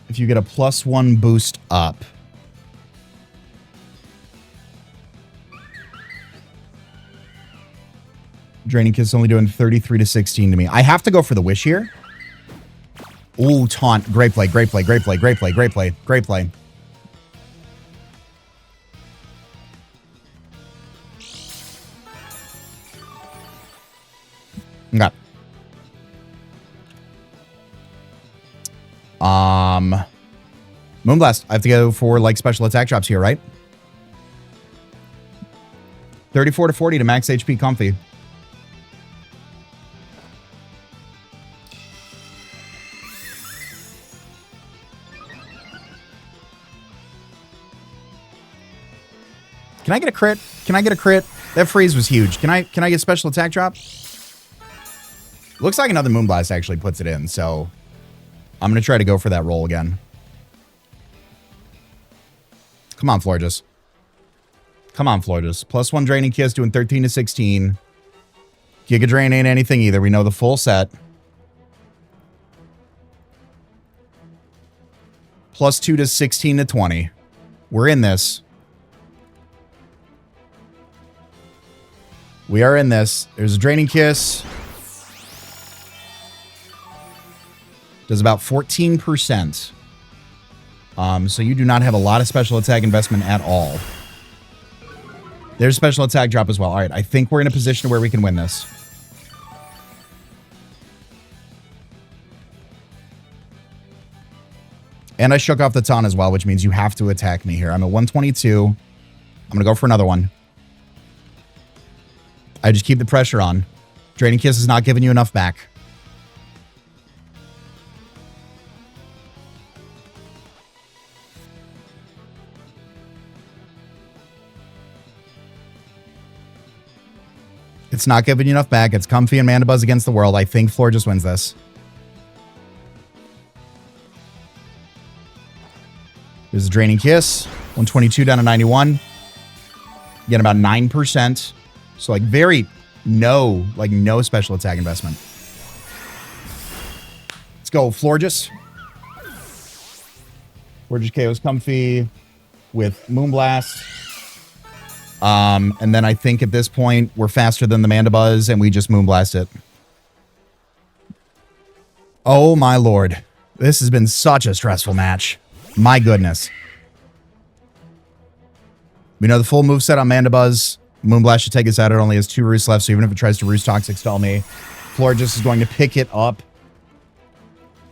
If you get a +1 boost up. Draining Kiss only doing 33 to 16 to me. I have to go for the wish here. Ooh, taunt. Great play, great play, great play, great play, great play, great play. Okay. Moonblast. I have to go for like special attack drops here, right? 34 to 40 to max HP comfy. Can I get a crit? Can I get a crit? That freeze was huge. Can I get special attack drop? Looks like another Moonblast actually puts it in, so I'm going to try to go for that roll again. Come on, Florges. Come on, Florges. +1 Draining Kiss doing 13 to 16. Giga Drain ain't anything either. We know the full set. +2 to 16 to 20. We're in this. We are in this. There's a Draining Kiss. Does about 14%. So you do not have a lot of special attack investment at all. There's special attack drop as well. All right, I think we're in a position where we can win this. And I shook off the taunt as well, which means you have to attack me here. I'm at 122. I'm going to go for another one. I just keep the pressure on. Draining Kiss is not giving you enough back. It's not giving you enough back. It's Comfy and Mandibuzz against the world. I think Floor just wins this. There's a Draining Kiss. 122 down to 91. Again, about 9%. So, like, no special attack investment. Let's go, Florges. Florges KO's Comfy with Moonblast. And then I think at this point, we're faster than the Mandibuzz, and we just Moonblast it. Oh, my lord. This has been such a stressful match. My goodness. We know the full moveset on Mandibuzz. Moonblast should take us out. It only has 2 roosts left, so even if it tries to Roost Toxic Stall me, Florges is going to pick it up.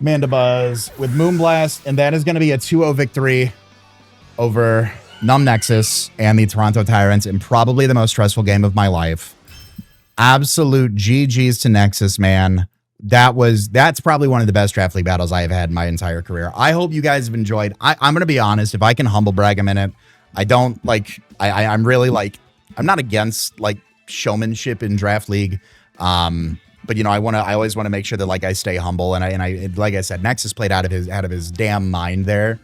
Mandibuzz with Moonblast, and that is going to be a 2-0 victory over Numb Nexus and the Toronto Tyrants in probably the most stressful game of my life. Absolute GG's to Nexus, man. That's probably one of the best Draft League battles I have had in my entire career. I hope you guys have enjoyed. I'm going to be honest. If I can humble brag a minute, I don't like, I'm really like, I'm not against like showmanship in Draft League. But you know, I always want to make sure that like I stay humble. And I like I said, Nexus played out of his damn mind there.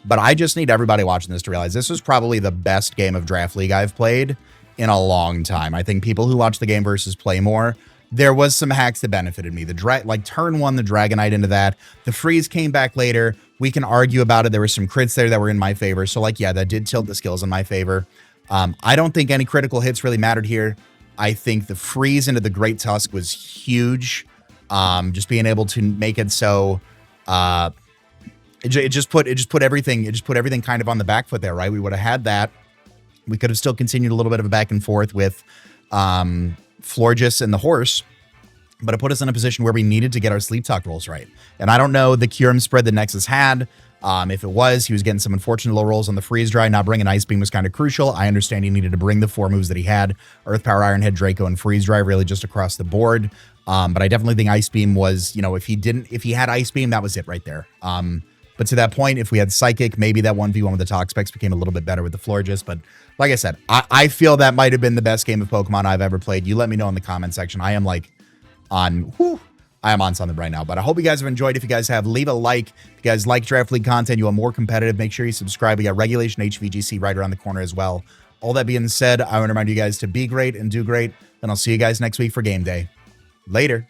But I just need everybody watching this to realize this was probably the best game of Draft League I've played in a long time. I think people who watch the game versus play more there was some hacks that benefited me. Like turn 1, the Dragonite into that. The freeze came back later. We can argue about it. There were some crits there that were in my favor. So like, yeah, that did tilt the skills in my favor. I don't think any critical hits really mattered here. I think the freeze into the Great Tusk was huge. Just being able to make it so it just put everything kind of on the back foot there, right? We would have had that. We could have still continued a little bit of a back and forth with Florges and the horse, but it put us in a position where we needed to get our sleep talk rolls right. And I don't know the Kyurem spread that Nexus had. If it was, he was getting some unfortunate low rolls on the freeze dry. Not bringing Ice Beam was kind of crucial. I understand he needed to bring the 4 moves that he had: Earth Power, Iron Head, Draco, and freeze dry, really just across the board. But I definitely think Ice Beam was, you know, if he had Ice Beam, that was it right there. But to that point, if we had Psychic, maybe that 1v1 with the Talk Specs became a little bit better with the Florges. But like I said, I feel that might have been the best game of Pokemon I've ever played. You let me know in the comment section. I am on something right now. But I hope you guys have enjoyed. If you guys have, leave a like. If you guys like Draft League content, you want more competitive, make sure you subscribe. We got Regulation HVGC right around the corner as well. All that being said, I want to remind you guys to be great and do great. And I'll see you guys next week for game day. Later.